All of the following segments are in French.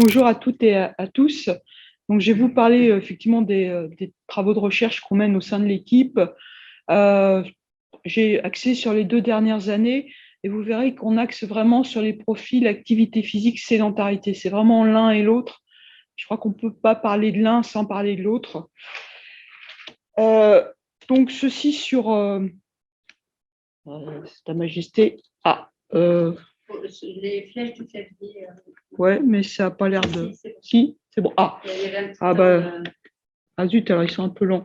Bonjour à toutes et à tous. Donc, je vais vous parler effectivement des travaux de recherche qu'on mène au sein de l'équipe. Euh, j'ai axé sur les 2 dernières années et vous verrez qu'on axe vraiment sur les profils activité physique, sédentarité. C'est vraiment l'un et l'autre. Je crois qu'on ne peut pas parler de l'un sans parler de l'autre. Donc, ceci sur Sa Majesté. Les flèches du clavier. Ouais, mais ça n'a pas l'air de. Si, c'est bon. Zut, alors ils sont un peu longs.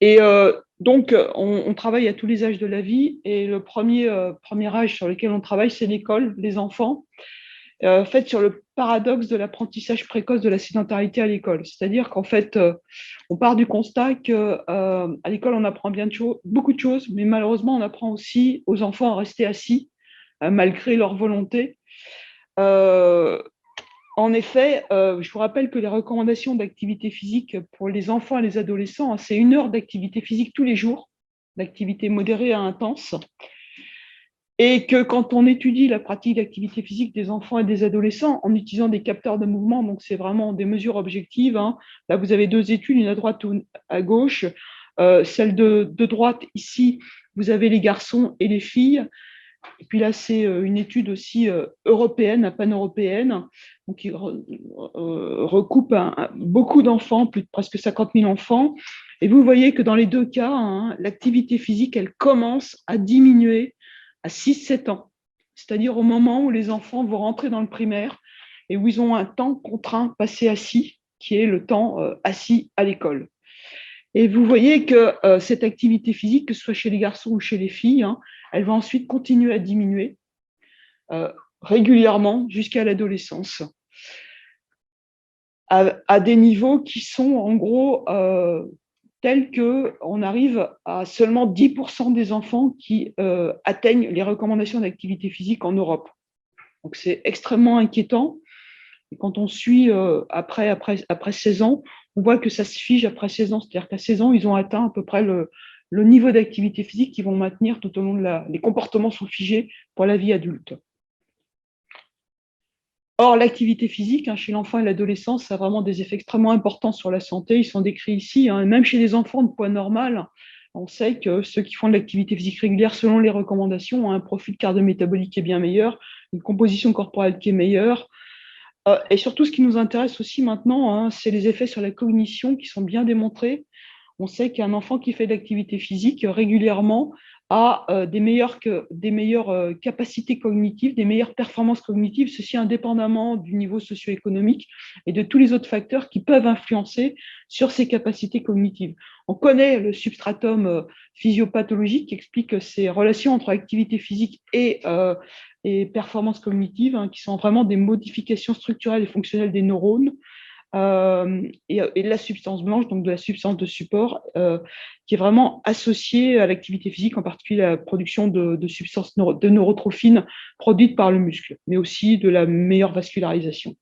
Et donc, on travaille à tous les âges de la vie. Et le premier âge sur lequel on travaille, c'est l'école, les enfants. En fait, sur le paradoxe de l'apprentissage précoce de la sédentarité à l'école. C'est-à-dire qu'en fait, on part du constat qu'à l'école, on apprend beaucoup de choses, mais malheureusement, on apprend aussi aux enfants à rester assis, malgré leur volonté. En effet, je vous rappelle que les recommandations d'activité physique pour les enfants et les adolescents, c'est 1 heure d'activité physique tous les jours, d'activité modérée à intense. Et que quand on étudie la pratique d'activité physique des enfants et des adolescents en utilisant des capteurs de mouvement, donc c'est vraiment des mesures objectives. Là, vous avez 2 études, une à droite, une à gauche. Celle de droite, ici, vous avez les garçons et les filles. Et puis là, c'est une étude aussi européenne, pan-européenne, qui recoupe beaucoup d'enfants, plus de presque 50 000 enfants. Et vous voyez que dans les 2 cas, l'activité physique, elle commence à diminuer à 6-7 ans, c'est-à-dire au moment où les enfants vont rentrer dans le primaire et où ils ont un temps contraint passé assis, qui est le temps assis à l'école. Et vous voyez que cette activité physique, que ce soit chez les garçons ou chez les filles, elle va ensuite continuer à diminuer régulièrement jusqu'à l'adolescence, à des niveaux qui sont en gros tels qu'on arrive à seulement 10% des enfants qui atteignent les recommandations d'activité physique en Europe. Donc c'est extrêmement inquiétant. Et quand on suit après 16 ans, on voit que ça se fige après 16 ans. C'est-à-dire qu'à 16 ans, ils ont atteint à peu près le niveau d'activité physique qu'ils vont maintenir tout au long de les comportements sont figés pour la vie adulte. Or, l'activité physique chez l'enfant et l'adolescent, ça a vraiment des effets extrêmement importants sur la santé. Ils sont décrits ici. Même chez les enfants de poids normal, on sait que ceux qui font de l'activité physique régulière, selon les recommandations, ont un profil cardio-métabolique qui est bien meilleur, une composition corporelle qui est meilleure. Et surtout, ce qui nous intéresse aussi maintenant, c'est les effets sur la cognition qui sont bien démontrés. On sait qu'un enfant qui fait de l'activité physique régulièrement a des meilleures capacités cognitives, des meilleures performances cognitives, ceci indépendamment du niveau socio-économique et de tous les autres facteurs qui peuvent influencer sur ces capacités cognitives. On connaît le substratum physiopathologique qui explique ces relations entre activité physique et performances cognitives, qui sont vraiment des modifications structurelles et fonctionnelles des neurones. Et de la substance blanche, donc de la substance de support, qui est vraiment associée à l'activité physique, en particulier à la production de substances de neurotrophines produites par le muscle, mais aussi de la meilleure vascularisation.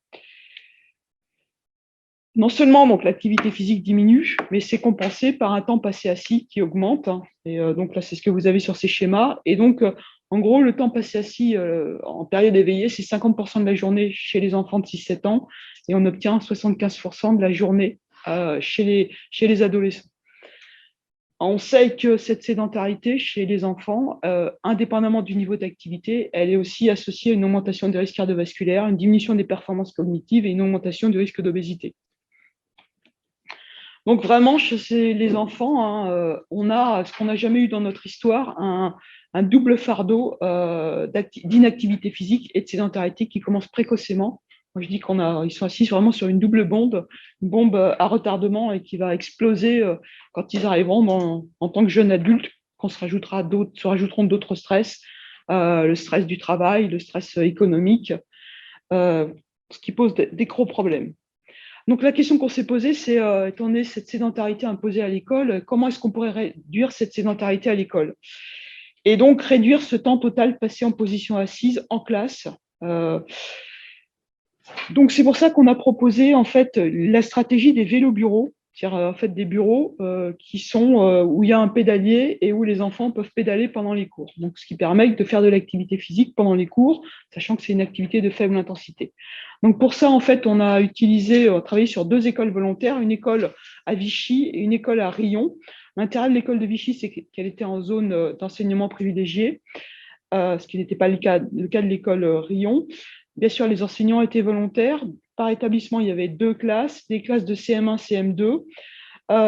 Non seulement donc l'activité physique diminue, mais c'est compensé par un temps passé assis qui augmente. Et donc là, c'est ce que vous avez sur ces schémas. Et donc, en gros, le temps passé assis en période éveillée, c'est 50% de la journée chez les enfants de 6-7 ans et on obtient 75% de la journée chez les adolescents. On sait que cette sédentarité chez les enfants, indépendamment du niveau d'activité, elle est aussi associée à une augmentation des risques cardiovasculaires, une diminution des performances cognitives et une augmentation du risque d'obésité. Donc vraiment, chez les enfants, on a ce qu'on n'a jamais eu dans notre histoire, un double fardeau d'inactivité physique et de sédentarité qui commence précocement. Moi, je dis qu'ils sont assis vraiment sur une double bombe, une bombe à retardement et qui va exploser quand ils arriveront en tant que jeunes adultes, qu'on se rajouteront d'autres stress, le stress du travail, le stress économique, ce qui pose des gros problèmes. Donc la question qu'on s'est posée, c'est, étant donné cette sédentarité imposée à l'école, comment est-ce qu'on pourrait réduire cette sédentarité à l'école? Et donc réduire ce temps total passé en position assise en classe. Donc c'est pour ça qu'on a proposé en fait la stratégie des vélos bureaux. c'est-à-dire en fait des bureaux qui sont où il y a un pédalier et où les enfants peuvent pédaler pendant les cours. Donc, ce qui permet de faire de l'activité physique pendant les cours, sachant que c'est une activité de faible intensité. Donc, pour ça, en fait, on a travaillé sur 2 écoles volontaires, une école à Vichy et une école à Riom. L'intérêt de l'école de Vichy, c'est qu'elle était en zone d'enseignement privilégié, ce qui n'était pas le cas de l'école Riom. Bien sûr, les enseignants étaient volontaires. Par établissement, il y avait 2 classes, des classes de CM1, CM2,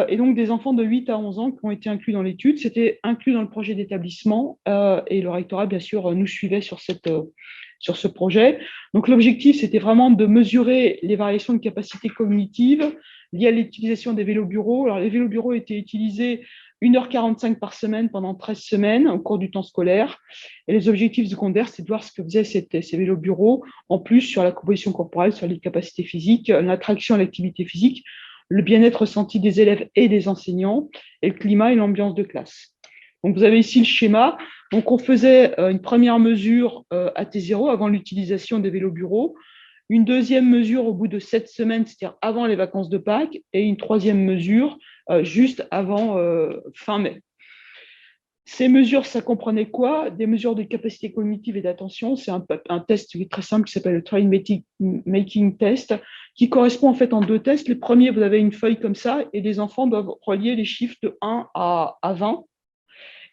et donc des enfants de 8 à 11 ans qui ont été inclus dans l'étude. C'était inclus dans le projet d'établissement, et le rectorat, bien sûr, nous suivait sur ce projet. Donc l'objectif, c'était vraiment de mesurer les variations de capacité cognitive liées à l'utilisation des vélos bureaux. Alors les vélos bureaux étaient utilisés 1h45 par semaine pendant 13 semaines au cours du temps scolaire. Et les objectifs secondaires, c'est de voir ce que faisaient ces vélos bureaux, en plus sur la composition corporelle, sur les capacités physiques, l'attraction à l'activité physique, le bien-être ressenti des élèves et des enseignants, et le climat et l'ambiance de classe. Donc, vous avez ici le schéma. Donc, on faisait une première mesure à T0 avant l'utilisation des vélos bureaux, une deuxième mesure au bout de 7 semaines, c'est-à-dire avant les vacances de Pâques, et une troisième mesure juste avant fin mai. Ces mesures, ça comprenait quoi? Des mesures de capacité cognitive et d'attention. C'est un test qui est très simple qui s'appelle le Train Making Test, qui correspond en fait en 2 tests. Le premier, vous avez une feuille comme ça et les enfants doivent relier les chiffres de 1 à 20.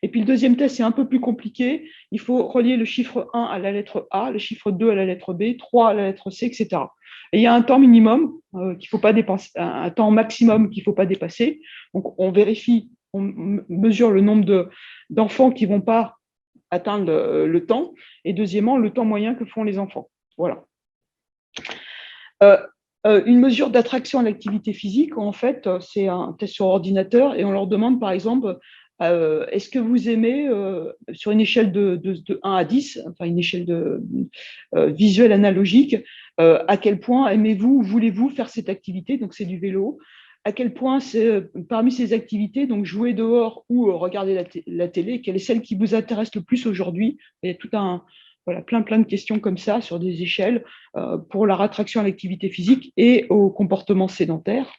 Et puis le deuxième test, c'est un peu plus compliqué. Il faut relier le chiffre 1 à la lettre A, le chiffre 2 à la lettre B, 3 à la lettre C, etc. Et il y a un temps minimum qu'il faut pas dépasser, un temps maximum qu'il ne faut pas dépasser. Donc on vérifie, on mesure le nombre d'enfants qui ne vont pas atteindre le temps. Et deuxièmement, le temps moyen que font les enfants. Voilà. Une mesure d'attraction à l'activité physique, en fait, c'est un test sur ordinateur et on leur demande, par exemple, est-ce que vous aimez, sur une échelle de 1 à 10, enfin une échelle visuelle analogique, à quel point aimez-vous, voulez-vous faire cette activité? Donc, c'est du vélo. À quel point, parmi ces activités, donc jouer dehors ou regarder la télé, quelle est celle qui vous intéresse le plus aujourd'hui? Il y a tout plein de questions comme ça sur des échelles pour la rattraction à l'activité physique et au comportement sédentaire.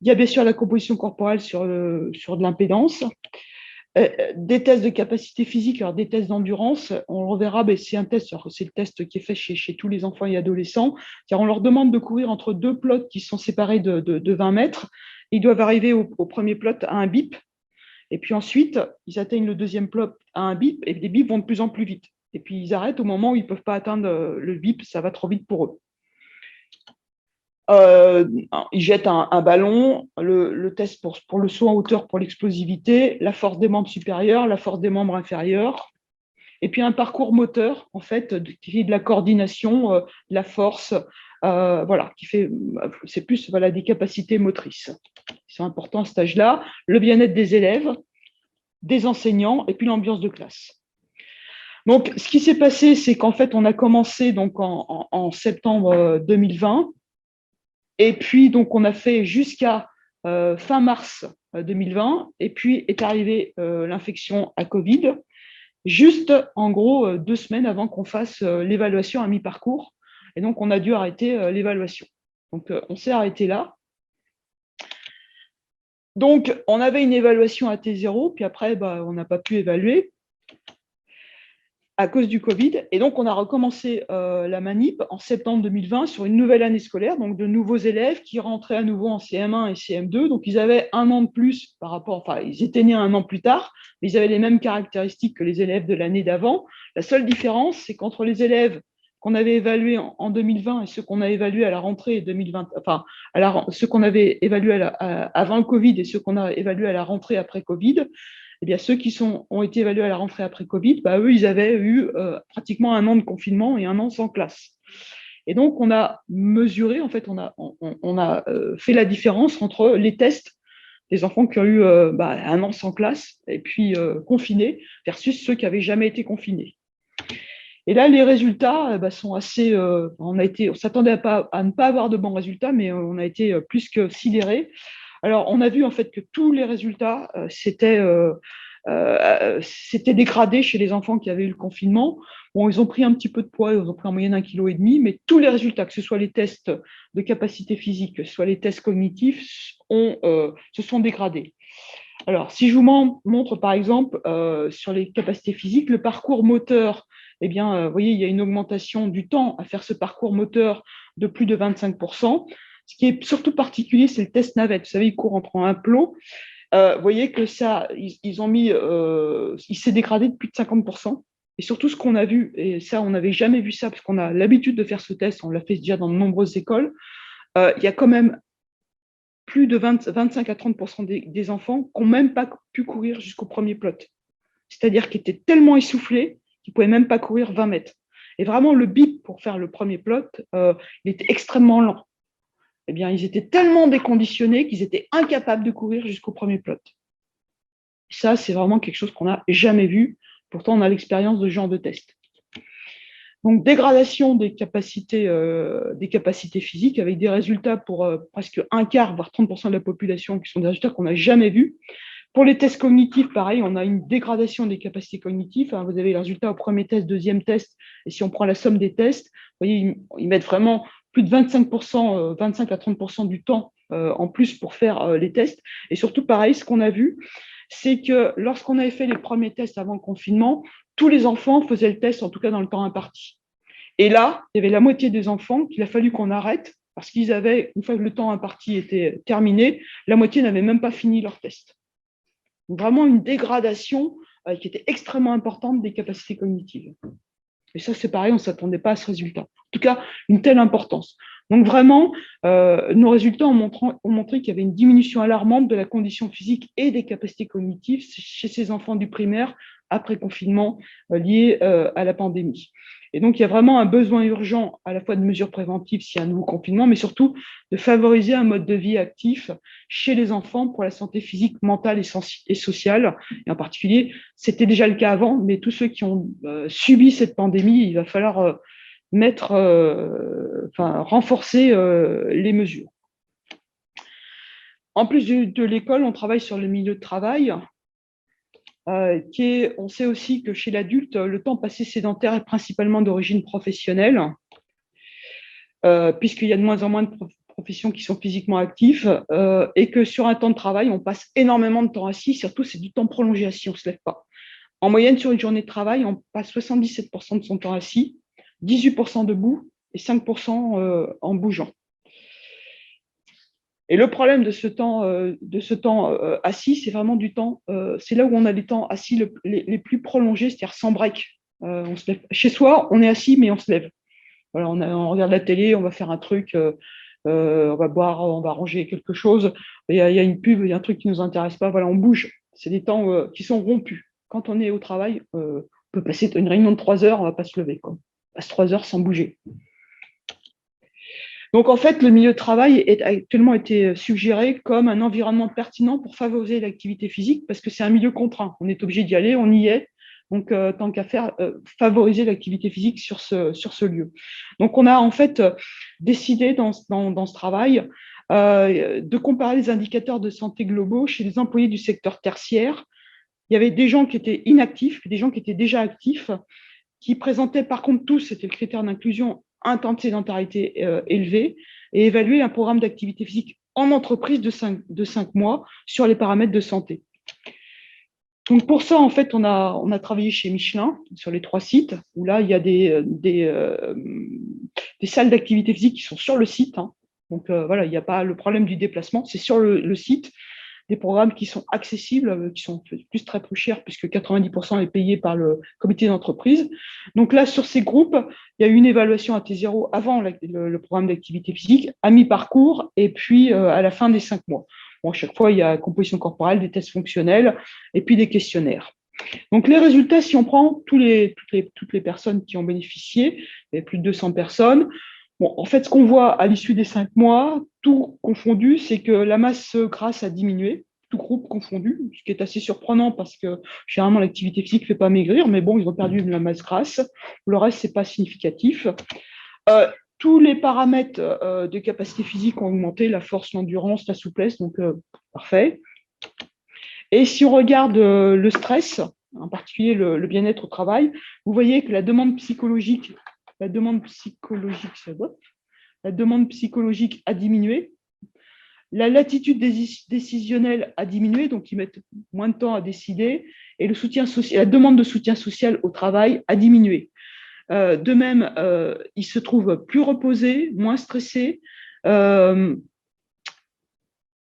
Il y a bien sûr la composition corporelle sur de l'impédance. Des tests de capacité physique, alors des tests d'endurance, on le reverra, c'est un test, c'est le test qui est fait chez tous les enfants et adolescents, car on leur demande de courir entre 2 plots qui sont séparés de 20 mètres. Ils doivent arriver au premier plot à un bip, et puis ensuite, ils atteignent le deuxième plot à un bip, et les bips vont de plus en plus vite. Et puis ils arrêtent au moment où ils ne peuvent pas atteindre le bip, ça va trop vite pour eux. Ils jettent un ballon, le test pour le saut en hauteur pour l'explosivité, la force des membres supérieurs, la force des membres inférieurs, et puis un parcours moteur, en fait, qui est de la coordination, de la force, c'est plus des capacités motrices qui sont importantes à cet âge-là, le bien-être des élèves, des enseignants, et puis l'ambiance de classe. Donc, ce qui s'est passé, c'est qu'en fait, on a commencé donc en septembre 2020. Et puis, donc, on a fait jusqu'à fin mars 2020. Et puis, est arrivée l'infection à Covid, juste, en gros, 2 semaines avant qu'on fasse l'évaluation à mi-parcours. Et donc, on a dû arrêter l'évaluation. Donc, on s'est arrêté là. Donc, on avait une évaluation à T0, puis après, on n'a pas pu évaluer à cause du Covid. Et donc, on a recommencé la manip en septembre 2020 sur une nouvelle année scolaire, donc de nouveaux élèves qui rentraient à nouveau en CM1 et CM2. Donc, ils avaient un an de plus ils étaient nés un an plus tard, mais ils avaient les mêmes caractéristiques que les élèves de l'année d'avant. La seule différence, c'est qu'entre les élèves qu'on avait évalués en 2020 et ceux qu'on a évalués à la rentrée 2020, ceux qu'on avait évalués avant le Covid et ceux qu'on a évalués à la rentrée après Covid, eh bien, ceux qui ont été évalués à la rentrée après Covid, eux, ils avaient eu pratiquement un an de confinement et un an sans classe. Et donc, on a mesuré, en fait, on a fait la différence entre les tests des enfants qui ont eu un an sans classe et puis confinés versus ceux qui n'avaient jamais été confinés. Et là, les résultats sont assez. On s'attendait à ne pas avoir de bons résultats, mais on a été plus que sidérés. Alors, on a vu en fait que tous les résultats, c'était s'était dégradé chez les enfants qui avaient eu le confinement. Bon, ils ont pris un petit peu de poids, ils ont pris en moyenne 1,5 kg, mais tous les résultats, que ce soit les tests de capacité physique, que ce soit les tests cognitifs, se sont dégradés. Alors, si je vous montre par exemple sur les capacités physiques, le parcours moteur, eh bien, vous voyez, il y a une augmentation du temps à faire ce parcours moteur de plus de 25%. Ce qui est surtout particulier, c'est le test navette. Vous savez, il court entre un plot. Vous voyez que ça, il s'est dégradé de plus de 50%. Et surtout, ce qu'on a vu, et ça, on n'avait jamais vu ça, parce qu'on a l'habitude de faire ce test, on l'a fait déjà dans de nombreuses écoles, il y a quand même plus de 25 à 30% des enfants qui n'ont même pas pu courir jusqu'au premier plot. C'est-à-dire qu'ils étaient tellement essoufflés qu'ils ne pouvaient même pas courir 20 mètres. Et vraiment, le bip pour faire le premier plot, il était extrêmement lent. Eh bien, ils étaient tellement déconditionnés qu'ils étaient incapables de courir jusqu'au premier plot. Ça, c'est vraiment quelque chose qu'on n'a jamais vu. Pourtant, on a l'expérience de ce genre de test. Donc, dégradation des capacités physiques avec des résultats pour presque un quart, voire 30% de la population, qui sont des résultats qu'on n'a jamais vus. Pour les tests cognitifs, pareil, on a une dégradation des capacités cognitives. Vous avez les résultats au premier test, deuxième test, et si on prend la somme des tests, vous voyez, ils mettent vraiment plus de 25%, 25 à 30% du temps en plus pour faire les tests. Et surtout, pareil, ce qu'on a vu, c'est que lorsqu'on avait fait les premiers tests avant le confinement, tous les enfants faisaient le test, en tout cas dans le temps imparti. Et là, il y avait la moitié des enfants qu'il a fallu qu'on arrête parce qu'ils avaient, une fois que le temps imparti était terminé, la moitié n'avait même pas fini leur test. Donc, vraiment une dégradation qui était extrêmement importante des capacités cognitives. Et ça, c'est pareil, on ne s'attendait pas à ce résultat. En tout cas, une telle importance. Donc vraiment, nos résultats ont montré qu'il y avait une diminution alarmante de la condition physique et des capacités cognitives chez ces enfants du primaire après confinement lié à la pandémie. Et donc, il y a vraiment un besoin urgent à la fois de mesures préventives s'il y a un nouveau confinement, mais surtout de favoriser un mode de vie actif chez les enfants pour la santé physique, mentale et sociale. Et en particulier, c'était déjà le cas avant, mais tous ceux qui ont subi cette pandémie, il va falloir renforcer les mesures. En plus de l'école, on travaille sur le milieu de travail. On sait aussi que chez l'adulte, le temps passé sédentaire est principalement d'origine professionnelle, puisqu'il y a de moins en moins de professions qui sont physiquement actives, et que sur un temps de travail, on passe énormément de temps assis, surtout c'est du temps prolongé assis, on ne se lève pas. En moyenne, sur une journée de travail, on passe 77% de son temps assis, 18% debout et 5% en bougeant. Et le problème de ce temps assis, c'est vraiment du temps, c'est là où on a les temps assis les plus prolongés, c'est-à-dire sans break. On se lève. Chez soi, on est assis, mais on se lève. Voilà, on regarde la télé, on va faire un truc, on va boire, on va ranger quelque chose, il y a une pub, il y a un truc qui ne nous intéresse pas, voilà, on bouge. C'est des temps qui sont rompus. Quand on est au travail, on peut passer une réunion de 3 heures, on ne va pas se lever, quoi. On passe 3 heures sans bouger. Donc, en fait, le milieu de travail a actuellement été suggéré comme un environnement pertinent pour favoriser l'activité physique parce que c'est un milieu contraint. On est obligé d'y aller, on y est. Donc, tant qu'à faire, favoriser l'activité physique sur ce lieu. Donc, on a en fait décidé dans ce travail de comparer les indicateurs de santé globaux chez les employés du secteur tertiaire. Il y avait des gens qui étaient inactifs, des gens qui étaient déjà actifs, qui présentaient par contre tous, c'était le critère d'inclusion, un temps de sédentarité élevé, et évaluer un programme d'activité physique en entreprise de 5 mois sur les paramètres de santé. Donc pour ça, en fait, on a travaillé chez Michelin, sur les 3 sites, où là, il y a des salles d'activité physique qui sont sur le site. Hein. Donc voilà, il n'y a pas le problème du déplacement, c'est sur le site. Des programmes qui sont accessibles, qui sont plus très peu chers, puisque 90% est payé par le comité d'entreprise. Donc là, sur ces groupes, il y a eu une évaluation à T0 avant le programme d'activité physique, à mi-parcours, et puis à la fin des 5 mois. Bon, à chaque fois, il y a composition corporelle, des tests fonctionnels, et puis des questionnaires. Donc les résultats, si on prend toutes les personnes qui ont bénéficié, il y a plus de 200 personnes. Bon, en fait, ce qu'on voit à l'issue des 5 mois, tout confondu, c'est que la masse grasse a diminué, tout groupe confondu, ce qui est assez surprenant parce que généralement l'activité physique ne fait pas maigrir, mais bon, ils ont perdu de la masse grasse. Le reste, ce n'est pas significatif. Tous les paramètres de capacité physique ont augmenté, la force, l'endurance, la souplesse, donc parfait. Et si on regarde le stress, en particulier le bien-être au travail, vous voyez que la demande psychologique a diminué. La latitude décisionnelle a diminué, donc ils mettent moins de temps à décider, et la demande de soutien social au travail a diminué. De même, ils se trouvent plus reposés, moins stressés.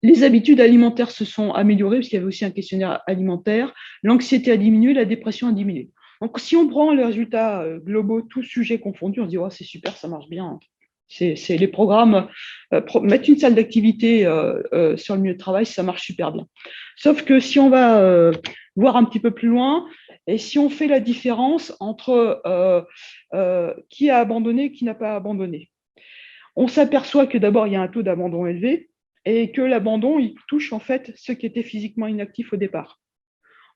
Les habitudes alimentaires se sont améliorées, parce qu'il y avait aussi un questionnaire alimentaire. L'anxiété a diminué, la dépression a diminué. Donc, si on prend les résultats globaux, tous sujets confondus, on se dit oh, c'est super, ça marche bien. C'est les programmes, mettre une salle d'activité sur le milieu de travail, ça marche super bien. Sauf que si on va voir un petit peu plus loin, et si on fait la différence entre qui a abandonné et qui n'a pas abandonné, on s'aperçoit que d'abord, il y a un taux d'abandon élevé et que l'abandon, il touche en fait ceux qui étaient physiquement inactifs au départ.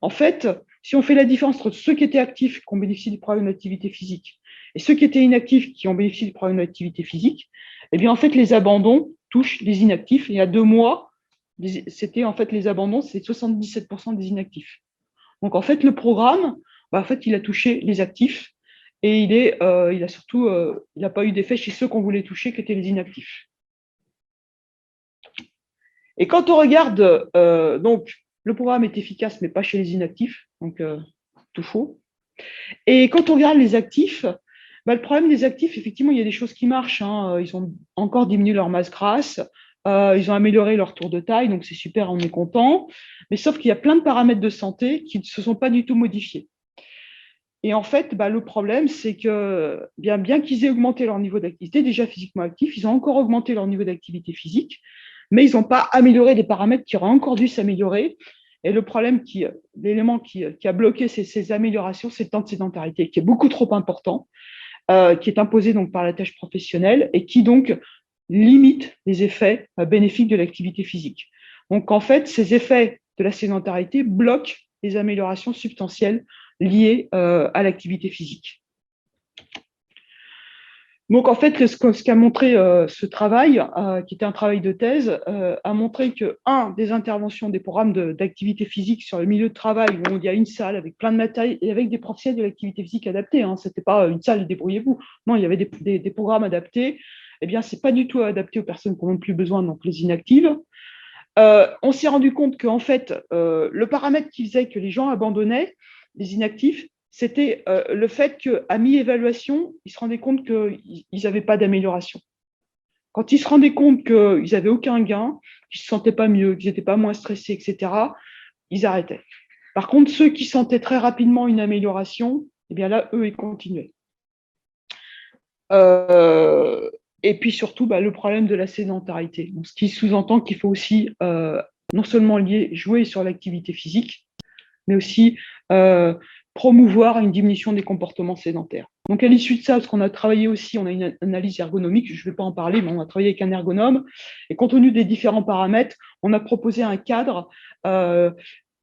En fait, si on fait la différence entre ceux qui étaient actifs, qui ont bénéficié du programme d'activité physique, et ceux qui étaient inactifs, qui ont bénéficié du programme d'activité physique, eh bien, en fait, les abandons touchent les inactifs. Et il y a 2 mois, c'était en fait les abandons, c'est 77% des inactifs. Donc, en fait, le programme, en fait, il a touché les actifs et il a surtout, il n'a pas eu d'effet chez ceux qu'on voulait toucher, qui étaient les inactifs. Et quand on regarde, donc, le programme est efficace, mais pas chez les inactifs, donc tout faux. Et quand on regarde les actifs, le problème des actifs, effectivement, il y a des choses qui marchent. Hein. Ils ont encore diminué leur masse grasse, ils ont amélioré leur tour de taille, donc c'est super, on est content. Mais sauf qu'il y a plein de paramètres de santé qui ne se sont pas du tout modifiés. Et en fait, le problème, c'est que bien qu'ils aient augmenté leur niveau d'activité, déjà physiquement actifs, ils ont encore augmenté leur niveau d'activité physique, mais ils n'ont pas amélioré des paramètres qui auraient encore dû s'améliorer. Et le problème, l'élément qui a bloqué ces améliorations, c'est le temps de sédentarité, qui est beaucoup trop important, qui est imposé donc par la tâche professionnelle et qui donc limite les effets bénéfiques de l'activité physique. Donc en fait, ces effets de la sédentarité bloquent les améliorations substantielles liées à l'activité physique. Donc, en fait, ce qu'a montré ce travail, qui était un travail de thèse, a montré que, des interventions des programmes d'activité physique sur le milieu de travail, où il y a une salle avec plein de matériel et avec des professionnels de l'activité physique adaptés, hein, ce n'était pas une salle, débrouillez-vous. Non, il y avait des programmes adaptés. Eh bien, ce n'est pas du tout adapté aux personnes qui n'ont plus besoin, donc les inactives. On s'est rendu compte qu'en fait, le paramètre qui faisait que les gens abandonnaient, les inactifs, c'était le fait qu'à mi-évaluation, ils se rendaient compte qu'ils n'avaient pas d'amélioration. Quand ils se rendaient compte qu'ils n'avaient aucun gain, qu'ils ne se sentaient pas mieux, qu'ils n'étaient pas moins stressés, etc., ils arrêtaient. Par contre, ceux qui sentaient très rapidement une amélioration, eh bien là, eux, ils continuaient. Et puis surtout, le problème de la sédentarité. Donc, ce qui sous-entend qu'il faut aussi non seulement jouer sur l'activité physique, mais aussi promouvoir une diminution des comportements sédentaires. Donc, à l'issue de ça, parce qu'on a travaillé aussi, on a une analyse ergonomique, je ne vais pas en parler, mais on a travaillé avec un ergonome, et compte tenu des différents paramètres, on a proposé un cadre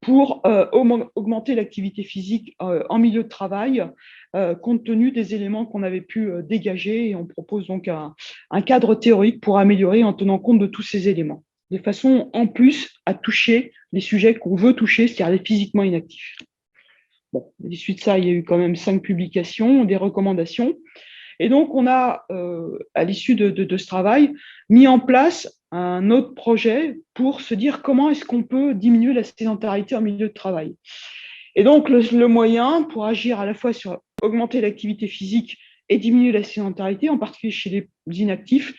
pour augmenter l'activité physique en milieu de travail, compte tenu des éléments qu'on avait pu dégager, et on propose donc un cadre théorique pour améliorer en tenant compte de tous ces éléments, de façon en plus à toucher les sujets qu'on veut toucher, c'est-à-dire les physiquement inactifs. Bon, à l'issue de ça, il y a eu quand même 5 publications, des recommandations. Et donc, on a, à l'issue de ce travail, mis en place un autre projet pour se dire comment est-ce qu'on peut diminuer la sédentarité en milieu de travail. Et donc, le moyen pour agir à la fois sur augmenter l'activité physique et diminuer la sédentarité, en particulier chez les inactifs,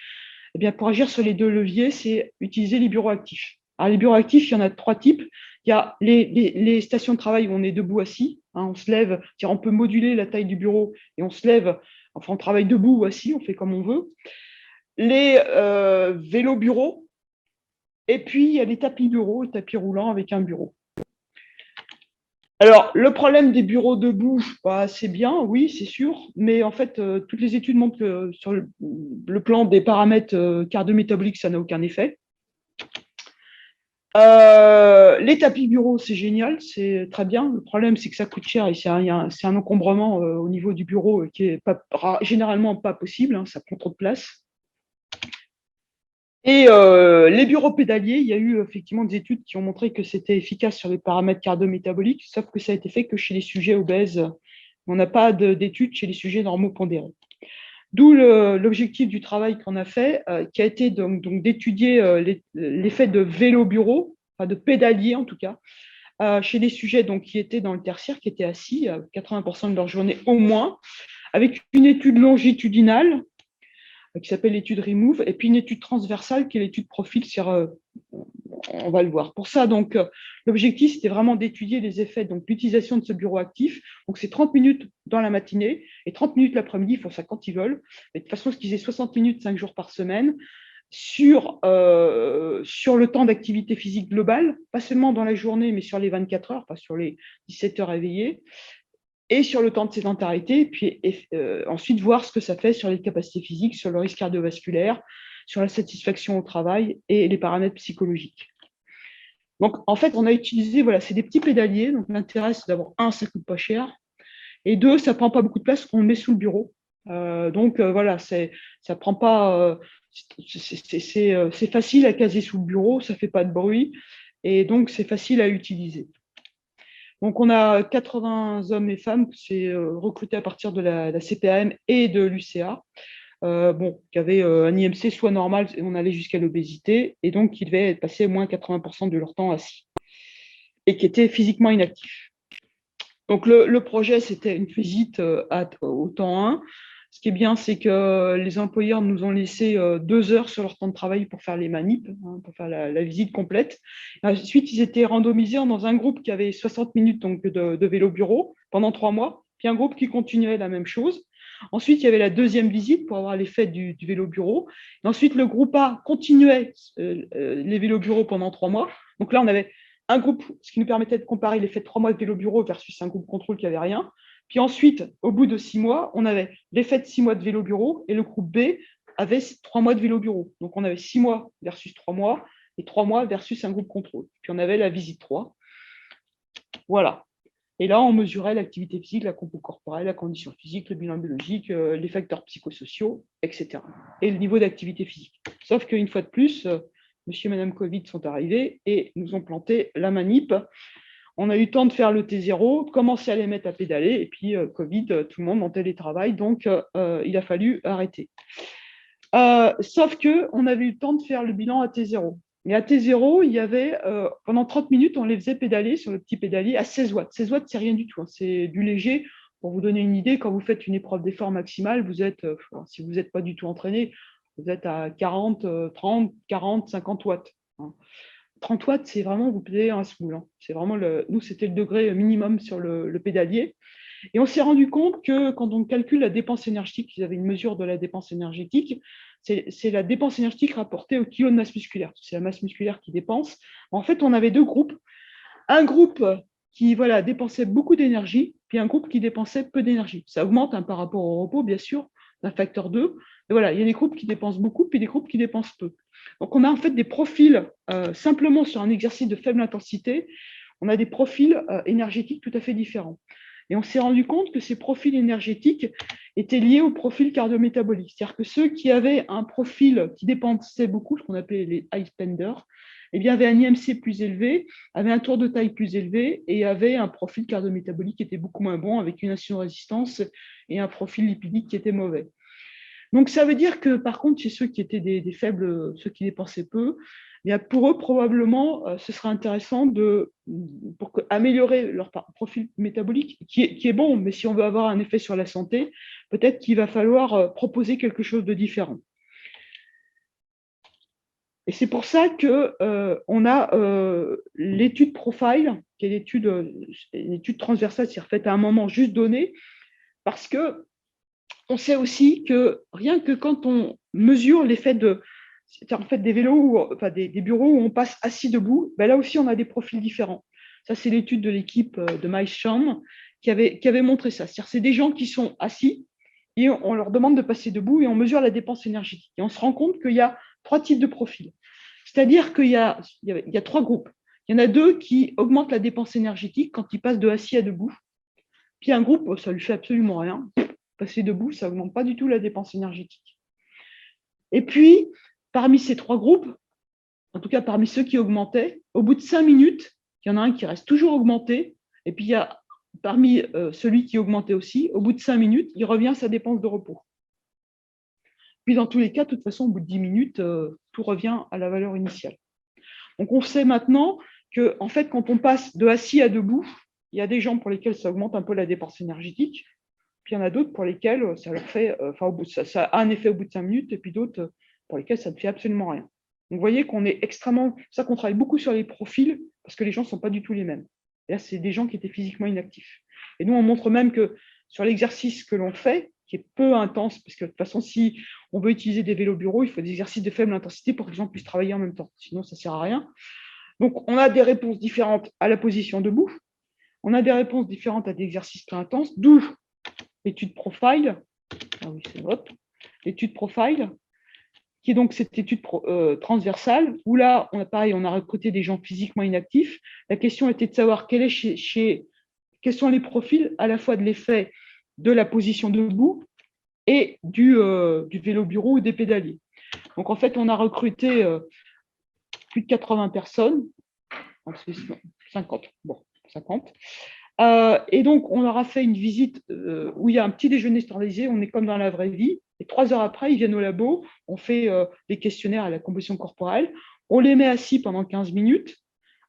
eh bien, pour agir sur les 2 leviers, c'est utiliser les bureaux actifs. Alors, les bureaux actifs, il y en a 3 types. Il y a les stations de travail où on est debout assis, hein, on se lève, on peut moduler la taille du bureau et on se lève, enfin on travaille debout ou assis, on fait comme on veut. Les vélos bureaux, et puis il y a les tapis bureaux, les tapis roulants avec un bureau. Alors, le problème des bureaux debout, c'est bien, oui, c'est sûr, mais en fait, toutes les études montrent que sur le plan des paramètres cardio-métaboliques, ça n'a aucun effet. Les tapis bureaux, c'est génial, c'est très bien. Le problème, c'est que ça coûte cher et c'est un encombrement au niveau du bureau qui est généralement pas possible, hein, ça prend trop de place. Et les bureaux pédaliers, il y a eu effectivement des études qui ont montré que c'était efficace sur les paramètres cardio-métaboliques, sauf que ça a été fait que chez les sujets obèses. On n'a pas d'études chez les sujets normaux pondérés. D'où l'objectif du travail qu'on a fait, qui a été donc d'étudier l'effet de vélo-bureau, enfin de pédalier en tout cas, chez les sujets donc, qui étaient dans le tertiaire, qui étaient assis 80% de leur journée au moins, avec une étude longitudinale qui s'appelle l'étude Remove, et puis une étude transversale qui est l'étude profil sur, on va le voir. Pour ça, donc, l'objectif, c'était vraiment d'étudier les effets, donc l'utilisation de ce bureau actif. Donc, c'est 30 minutes dans la matinée et 30 minutes l'après-midi, ils font ça quand ils veulent. Mais de toute façon, ce qu'ils aient 60 minutes, 5 jours par semaine, sur le temps d'activité physique globale, pas seulement dans la journée, mais sur les 24 heures, pas sur les 17 heures éveillées, et sur le temps de sédentarité, puis ensuite voir ce que ça fait sur les capacités physiques, sur le risque cardiovasculaire, sur la satisfaction au travail et les paramètres psychologiques. Donc, en fait, on a utilisé, voilà, c'est des petits pédaliers. Donc, l'intérêt, c'est d'avoir un, ça coûte pas cher, et deux, ça prend pas beaucoup de place qu'on le met sous le bureau. Voilà, ça prend pas, c'est facile à caser sous le bureau, ça fait pas de bruit, et donc c'est facile à utiliser. Donc, on a 80 hommes et femmes qui s'est recrutés à partir de la CPAM et de l'UCA, qui avaient un IMC soit normal, on allait jusqu'à l'obésité, et donc qui devaient passer au moins 80% de leur temps assis, et qui étaient physiquement inactifs. Donc, le projet, c'était une visite au temps 1. Ce qui est bien, c'est que les employeurs nous ont laissé 2 heures sur leur temps de travail pour faire les manips, pour faire la visite complète. Ensuite, ils étaient randomisés dans un groupe qui avait 60 minutes donc, de vélo bureau pendant 3 mois, puis un groupe qui continuait la même chose. Ensuite, il y avait la deuxième visite pour avoir l'effet du vélo bureau. Et ensuite, le groupe A continuait les vélos bureaux pendant 3 mois. Donc là, on avait un groupe, ce qui nous permettait de comparer l'effet de 3 mois de vélo bureau versus un groupe contrôle qui n'avait rien. Puis ensuite, au bout de 6 mois, on avait l'effet de 6 mois de vélo bureau et le groupe B avait 3 mois de vélo bureau. Donc on avait 6 mois versus 3 mois et 3 mois versus un groupe contrôle. Puis on avait la visite 3. Voilà. Et là, on mesurait l'activité physique, la compo corporelle, la condition physique, le bilan biologique, les facteurs psychosociaux, etc. Et le niveau d'activité physique. Sauf qu'une fois de plus, monsieur et madame Covid sont arrivés et nous ont planté la manip. On a eu le temps de faire le T0, commencer à les mettre à pédaler, et puis Covid, tout le monde en télétravail, donc il a fallu arrêter. Sauf qu'on avait eu le temps de faire le bilan à T0. Et à T0, il y avait, pendant 30 minutes, on les faisait pédaler sur le petit pédalier à 16 watts. 16 watts, c'est rien du tout, hein, c'est du léger. Pour vous donner une idée, quand vous faites une épreuve d'effort maximale, vous êtes, si vous n'êtes pas du tout entraîné, vous êtes à 40, 30, 40, 50 watts. Hein. 30 watts, c'est vraiment, vous pesez un semoule. Hein. C'est vraiment nous, c'était le degré minimum sur le pédalier. Et on s'est rendu compte que quand on calcule la dépense énergétique, ils avaient une mesure de la dépense énergétique, c'est la dépense énergétique rapportée au kilo de masse musculaire. C'est la masse musculaire qui dépense. En fait, on avait deux groupes. Un groupe qui dépensait beaucoup d'énergie, puis un groupe qui dépensait peu d'énergie. Ça augmente par rapport au repos, bien sûr, d'un facteur 2. Et voilà, il y a des groupes qui dépensent beaucoup, puis des groupes qui dépensent peu. Donc, on a en fait des profils, simplement sur un exercice de faible intensité, on a des profils énergétiques tout à fait différents. Et on s'est rendu compte que ces profils énergétiques étaient liés au profil cardiométabolique. C'est-à-dire que ceux qui avaient un profil qui dépensait beaucoup, ce qu'on appelait les high spenders, eh bien, avaient un IMC plus élevé, avaient un tour de taille plus élevé et avaient un profil cardiométabolique qui était beaucoup moins bon, avec une insulino-résistance et un profil lipidique qui était mauvais. Donc, ça veut dire que, par contre, chez ceux qui étaient des faibles, ceux qui dépensaient peu, bien, pour eux, probablement, ce serait intéressant pour améliorer leur profil métabolique, qui est bon, mais si on veut avoir un effet sur la santé, peut-être qu'il va falloir proposer quelque chose de différent. Et c'est pour ça qu'on a l'étude Profile, qui est une étude transversale, c'est faite à un moment juste donné, parce que on sait aussi que rien que quand on mesure l'effet en fait des vélos, des bureaux où on passe assis debout, ben là aussi on a des profils différents. Ça, c'est l'étude de l'équipe de Meisham qui avait montré ça. C'est-à-dire c'est des gens qui sont assis et on leur demande de passer debout et on mesure la dépense énergétique. Et on se rend compte qu'il y a 3 types de profils. C'est-à-dire qu'il y a 3 groupes. Il y en a 2 qui augmentent la dépense énergétique quand ils passent de assis à debout. Puis un groupe, ça ne lui fait absolument rien. Passer debout, ça n'augmente pas du tout la dépense énergétique. Et puis, parmi ces 3 groupes, en tout cas parmi ceux qui augmentaient, au bout de 5 minutes, il y en a un qui reste toujours augmenté, et puis il y a parmi celui qui augmentait aussi, au bout de 5 minutes, il revient à sa dépense de repos. Puis dans tous les cas, de toute façon, au bout de 10 minutes, tout revient à la valeur initiale. Donc on sait maintenant que, en fait, quand on passe de assis à debout, il y a des gens pour lesquels ça augmente un peu la dépense énergétique, puis il y en a d'autres pour lesquels ça leur fait, ça a un effet au bout de 5 minutes, et puis d'autres pour lesquels ça ne fait absolument rien. Donc vous voyez qu'on est extrêmement, ça qu'on travaille beaucoup sur les profils, parce que les gens ne sont pas du tout les mêmes. Et là, c'est des gens qui étaient physiquement inactifs. Et nous, on montre même que sur l'exercice que l'on fait, qui est peu intense, parce que de toute façon, si on veut utiliser des vélos bureaux, il faut des exercices de faible intensité pour que les gens puissent travailler en même temps. Sinon, ça ne sert à rien. Donc, on a des réponses différentes à la position debout. On a des réponses différentes à des exercices très intenses, d'où l'étude profile. Ah oui, c'est votre. L'étude profile, qui est donc cette étude transversale, où là, on a recruté des gens physiquement inactifs. La question était de savoir quels sont les profils à la fois de l'effet de la position debout et du vélo bureau ou des pédaliers. Donc en fait, on a recruté plus de 80 personnes, 50, bon, 50. Et donc, on leur a fait une visite où il y a un petit déjeuner standardisé, on est comme dans la vraie vie, et 3 heures après, ils viennent au labo, on fait des questionnaires à la composition corporelle, on les met assis pendant 15 minutes,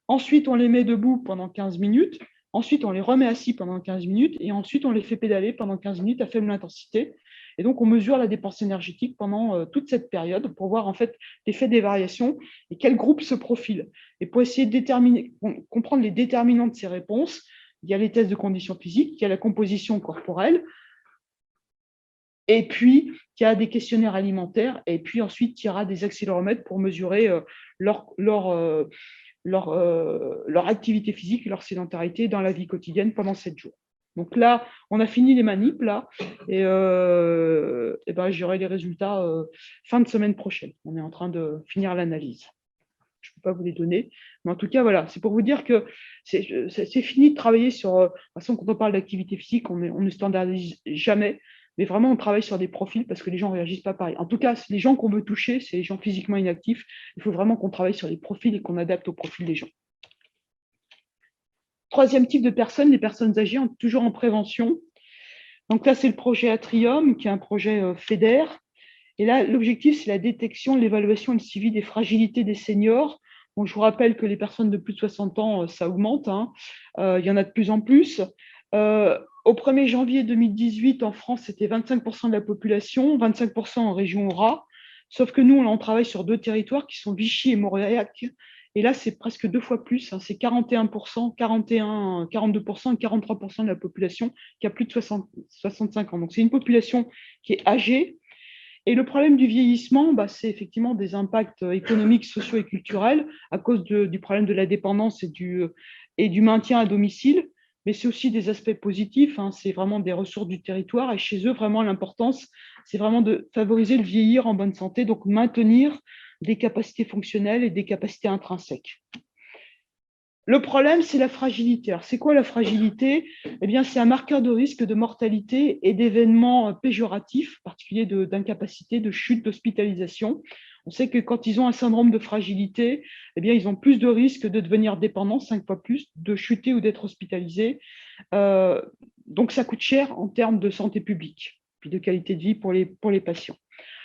ensuite on les met debout pendant 15 minutes, ensuite on les remet assis pendant 15 minutes, et ensuite on les fait pédaler pendant 15 minutes à faible intensité. Et donc, on mesure la dépense énergétique pendant toute cette période pour voir en fait l'effet des variations et quel groupe se profile. Et pour essayer de comprendre les déterminants de ces réponses, il y a les tests de conditions physiques, il y a la composition corporelle, et puis il y a des questionnaires alimentaires, et puis ensuite il y aura des accéléromètres pour mesurer leur activité physique, leur sédentarité dans la vie quotidienne pendant 7 jours. Donc là, on a fini les manips, là, et ben, j'aurai les résultats fin de semaine prochaine. On est en train de finir l'analyse. Je ne peux pas vous les donner, mais en tout cas, voilà, c'est pour vous dire que c'est fini de travailler sur. De toute façon, quand on parle d'activité physique, on ne standardise jamais, mais vraiment, on travaille sur des profils parce que les gens ne réagissent pas pareil. En tout cas, les gens qu'on veut toucher, c'est les gens physiquement inactifs. Il faut vraiment qu'on travaille sur les profils et qu'on adapte au profil des gens. Troisième type de personnes, les personnes âgées, toujours en prévention. Donc là, c'est le projet Atrium, qui est un projet FEDER. Et là, l'objectif, c'est la détection, l'évaluation et le suivi des fragilités des seniors. Bon, je vous rappelle que les personnes de plus de 60 ans, ça augmente. Il y en a de plus en plus. Au 1er janvier 2018, en France, c'était 25% de la population, 25% en région Aura. Sauf que nous, on travaille sur 2 territoires qui sont Vichy et Mauriac. Et là, c'est presque 2 fois plus. C'est 41%, 42% et 43% de la population qui a plus de 65 ans. Donc, c'est une population qui est âgée. Et le problème du vieillissement, c'est effectivement des impacts économiques, sociaux et culturels à cause du problème de la dépendance et du maintien à domicile. Mais c'est aussi des aspects positifs, c'est vraiment des ressources du territoire. Et chez eux, vraiment, l'importance, c'est vraiment de favoriser le vieillir en bonne santé, donc maintenir des capacités fonctionnelles et des capacités intrinsèques. Le problème, c'est la fragilité. Alors, c'est quoi la fragilité ? Eh bien, c'est un marqueur de risque de mortalité et d'événements péjoratifs, en particulier d'incapacité, de chute, d'hospitalisation. On sait que quand ils ont un syndrome de fragilité, eh bien, ils ont plus de risques de devenir dépendants, 5 fois plus, de chuter ou d'être hospitalisés. Donc, ça coûte cher en termes de santé publique, puis de qualité de vie pour les patients.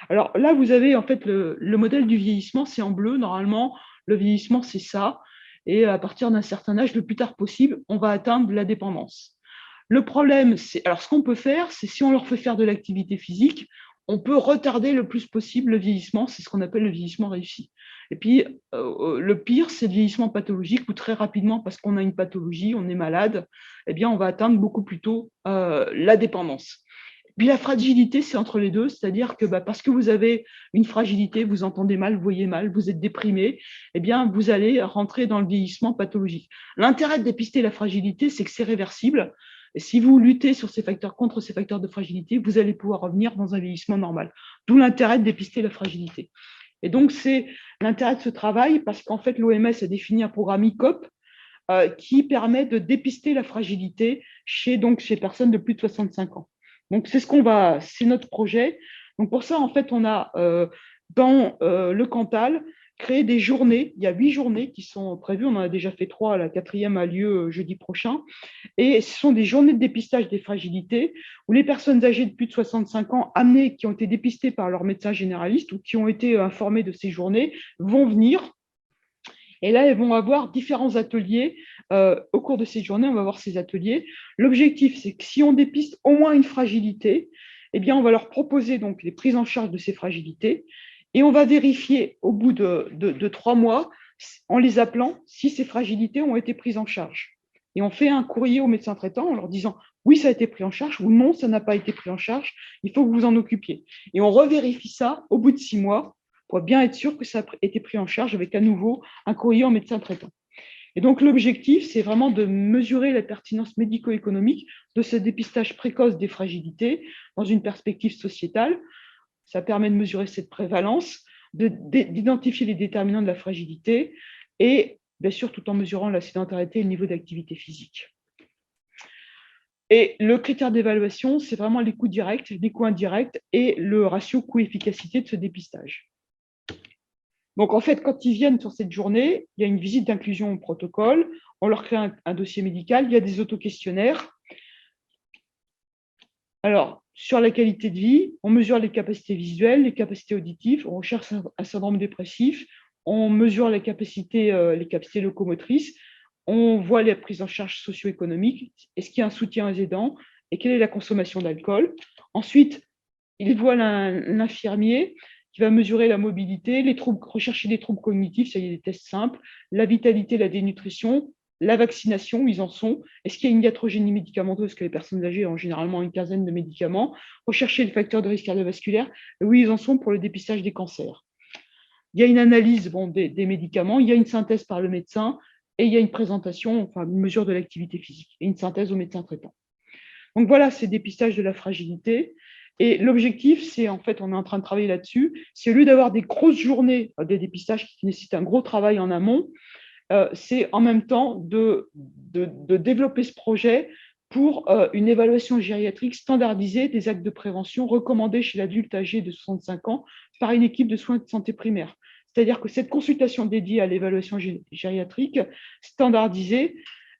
Alors là, vous avez en fait le modèle du vieillissement, c'est en bleu. Normalement, le vieillissement, c'est ça. Et à partir d'un certain âge, le plus tard possible, on va atteindre la dépendance. Le problème, alors ce qu'on peut faire, c'est si on leur fait faire de l'activité physique, on peut retarder le plus possible le vieillissement, c'est ce qu'on appelle le vieillissement réussi. Et puis, le pire, c'est le vieillissement pathologique où très rapidement, parce qu'on a une pathologie, on est malade, eh bien, on va atteindre beaucoup plus tôt la dépendance. Puis la fragilité, c'est entre les deux, c'est-à-dire que parce que vous avez une fragilité, vous entendez mal, vous voyez mal, vous êtes déprimé, eh bien, vous allez rentrer dans le vieillissement pathologique. L'intérêt de dépister la fragilité, c'est que c'est réversible. Et si vous luttez contre ces facteurs de fragilité, vous allez pouvoir revenir dans un vieillissement normal. D'où l'intérêt de dépister la fragilité. Et donc, c'est l'intérêt de ce travail parce qu'en fait, l'OMS a défini un programme ICOP qui permet de dépister la fragilité chez personnes de plus de 65 ans. Donc, c'est notre projet. Donc, pour ça, en fait, on a dans le Cantal, créer des journées. Il y a 8 journées qui sont prévues. On en a déjà fait 3. La 4e a lieu jeudi prochain. Et ce sont des journées de dépistage des fragilités où les personnes âgées de plus de 65 ans, amenées, qui ont été dépistées par leur médecin généraliste ou qui ont été informées de ces journées, vont venir. Et là, elles vont avoir différents ateliers. Au cours de ces journées, on va avoir ces ateliers. L'objectif, c'est que si on dépiste au moins une fragilité, eh bien, on va leur proposer donc les prises en charge de ces fragilités et on va vérifier au bout de 3 mois, en les appelant, si ces fragilités ont été prises en charge. Et on fait un courrier au médecin traitant en leur disant oui, ça a été pris en charge ou non, ça n'a pas été pris en charge, il faut que vous vous en occupiez. Et on revérifie ça au bout de 6 mois pour bien être sûr que ça a été pris en charge avec à nouveau un courrier en médecin traitant. Et donc l'objectif, c'est vraiment de mesurer la pertinence médico-économique de ce dépistage précoce des fragilités dans une perspective sociétale. Ça permet de mesurer cette prévalence, d'identifier les déterminants de la fragilité et bien sûr tout en mesurant la sédentarité et le niveau d'activité physique. Et le critère d'évaluation, c'est vraiment les coûts directs, les coûts indirects et le ratio coût-efficacité de ce dépistage. Donc, en fait, quand ils viennent sur cette journée, il y a une visite d'inclusion au protocole, on leur crée un dossier médical, il y a des autoquestionnaires. Alors, sur la qualité de vie, on mesure les capacités visuelles, les capacités auditives, on recherche un syndrome dépressif, on mesure les capacités locomotrices, on voit les prises en charge socio-économiques, est-ce qu'il y a un soutien aux aidants et quelle est la consommation d'alcool. Ensuite, ils voient l'infirmier qui va mesurer la mobilité, rechercher des troubles cognitifs, ça y est, des tests simples, la vitalité, la dénutrition, la vaccination, où ils en sont, est-ce qu'il y a une iatrogénie médicamenteuse, parce que les personnes âgées ont généralement une quinzaine de médicaments, rechercher les facteurs de risque cardiovasculaire, et où ils en sont pour le dépistage des cancers. Il y a une analyse des médicaments, il y a une synthèse par le médecin, et il y a une présentation, enfin une mesure de l'activité physique, et une synthèse au médecin traitant. Donc voilà, c'est dépistage de la fragilité. Et l'objectif, c'est en fait, on est en train de travailler là-dessus, c'est au lieu d'avoir des grosses journées, des dépistages qui nécessitent un gros travail en amont, c'est en même temps de développer ce projet pour une évaluation gériatrique standardisée des actes de prévention recommandés chez l'adulte âgé de 65 ans par une équipe de soins de santé primaire. C'est-à-dire que cette consultation dédiée à l'évaluation gériatrique standardisée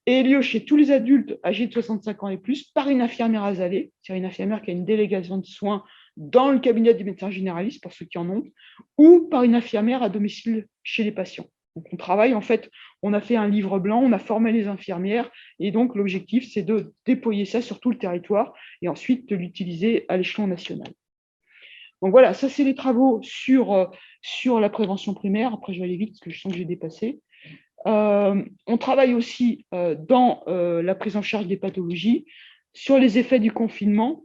est lieu chez tous les adultes âgés de 65 ans et plus par une infirmière azalée, c'est-à-dire une infirmière qui a une délégation de soins dans le cabinet du médecin généraliste, pour ceux qui en ont, ou par une infirmière à domicile chez les patients. Donc on travaille, en fait, on a fait un livre blanc, on a formé les infirmières, et donc l'objectif, c'est de déployer ça sur tout le territoire et ensuite de l'utiliser à l'échelon national. Donc voilà, ça c'est les travaux sur la prévention primaire. Après, je vais aller vite parce que je sens que j'ai dépassé. On travaille aussi dans la prise en charge des pathologies, sur les effets du confinement.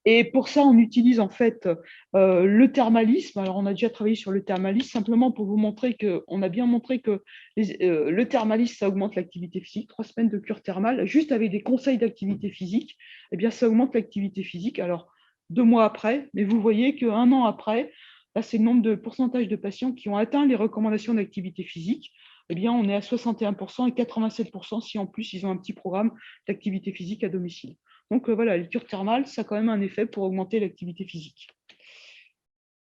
Et pour ça, on utilise en fait le thermalisme. Alors, on a déjà travaillé sur le thermalisme, simplement pour vous montrer qu'on a bien montré que le thermalisme, ça augmente l'activité physique. 3 semaines de cure thermale, juste avec des conseils d'activité physique, eh bien, ça augmente l'activité physique. Alors, 2 mois après, mais vous voyez qu'un an après, là, c'est le nombre de pourcentage de patients qui ont atteint les recommandations d'activité physique. Eh bien, on est à 61% et 87% si en plus ils ont un petit programme d'activité physique à domicile. Donc voilà, les cures thermales, ça a quand même un effet pour augmenter l'activité physique.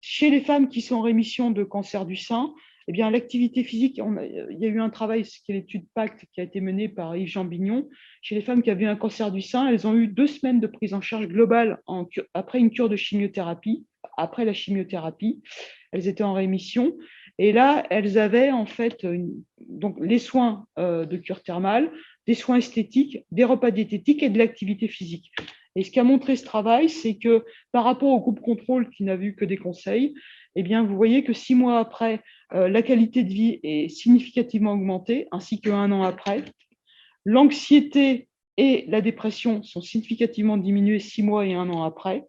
Chez les femmes qui sont en rémission de cancer du sein, eh bien, l'activité physique, il y a eu un travail, qui est l'étude PACT, qui a été menée par Yves Jean Bignon. Chez les femmes qui avaient un cancer du sein, elles ont eu 2 semaines de prise en charge globale après une cure de chimiothérapie. Après la chimiothérapie, elles étaient en rémission. Et là, elles avaient en fait donc les soins de cure thermale, des soins esthétiques, des repas diététiques et de l'activité physique. Et ce qu'a montré ce travail, c'est que par rapport au groupe contrôle qui n'a vu que des conseils, eh bien, vous voyez que 6 mois après, la qualité de vie est significativement augmentée, ainsi qu'un an après. L'anxiété et la dépression sont significativement diminuées 6 mois et 1 an après,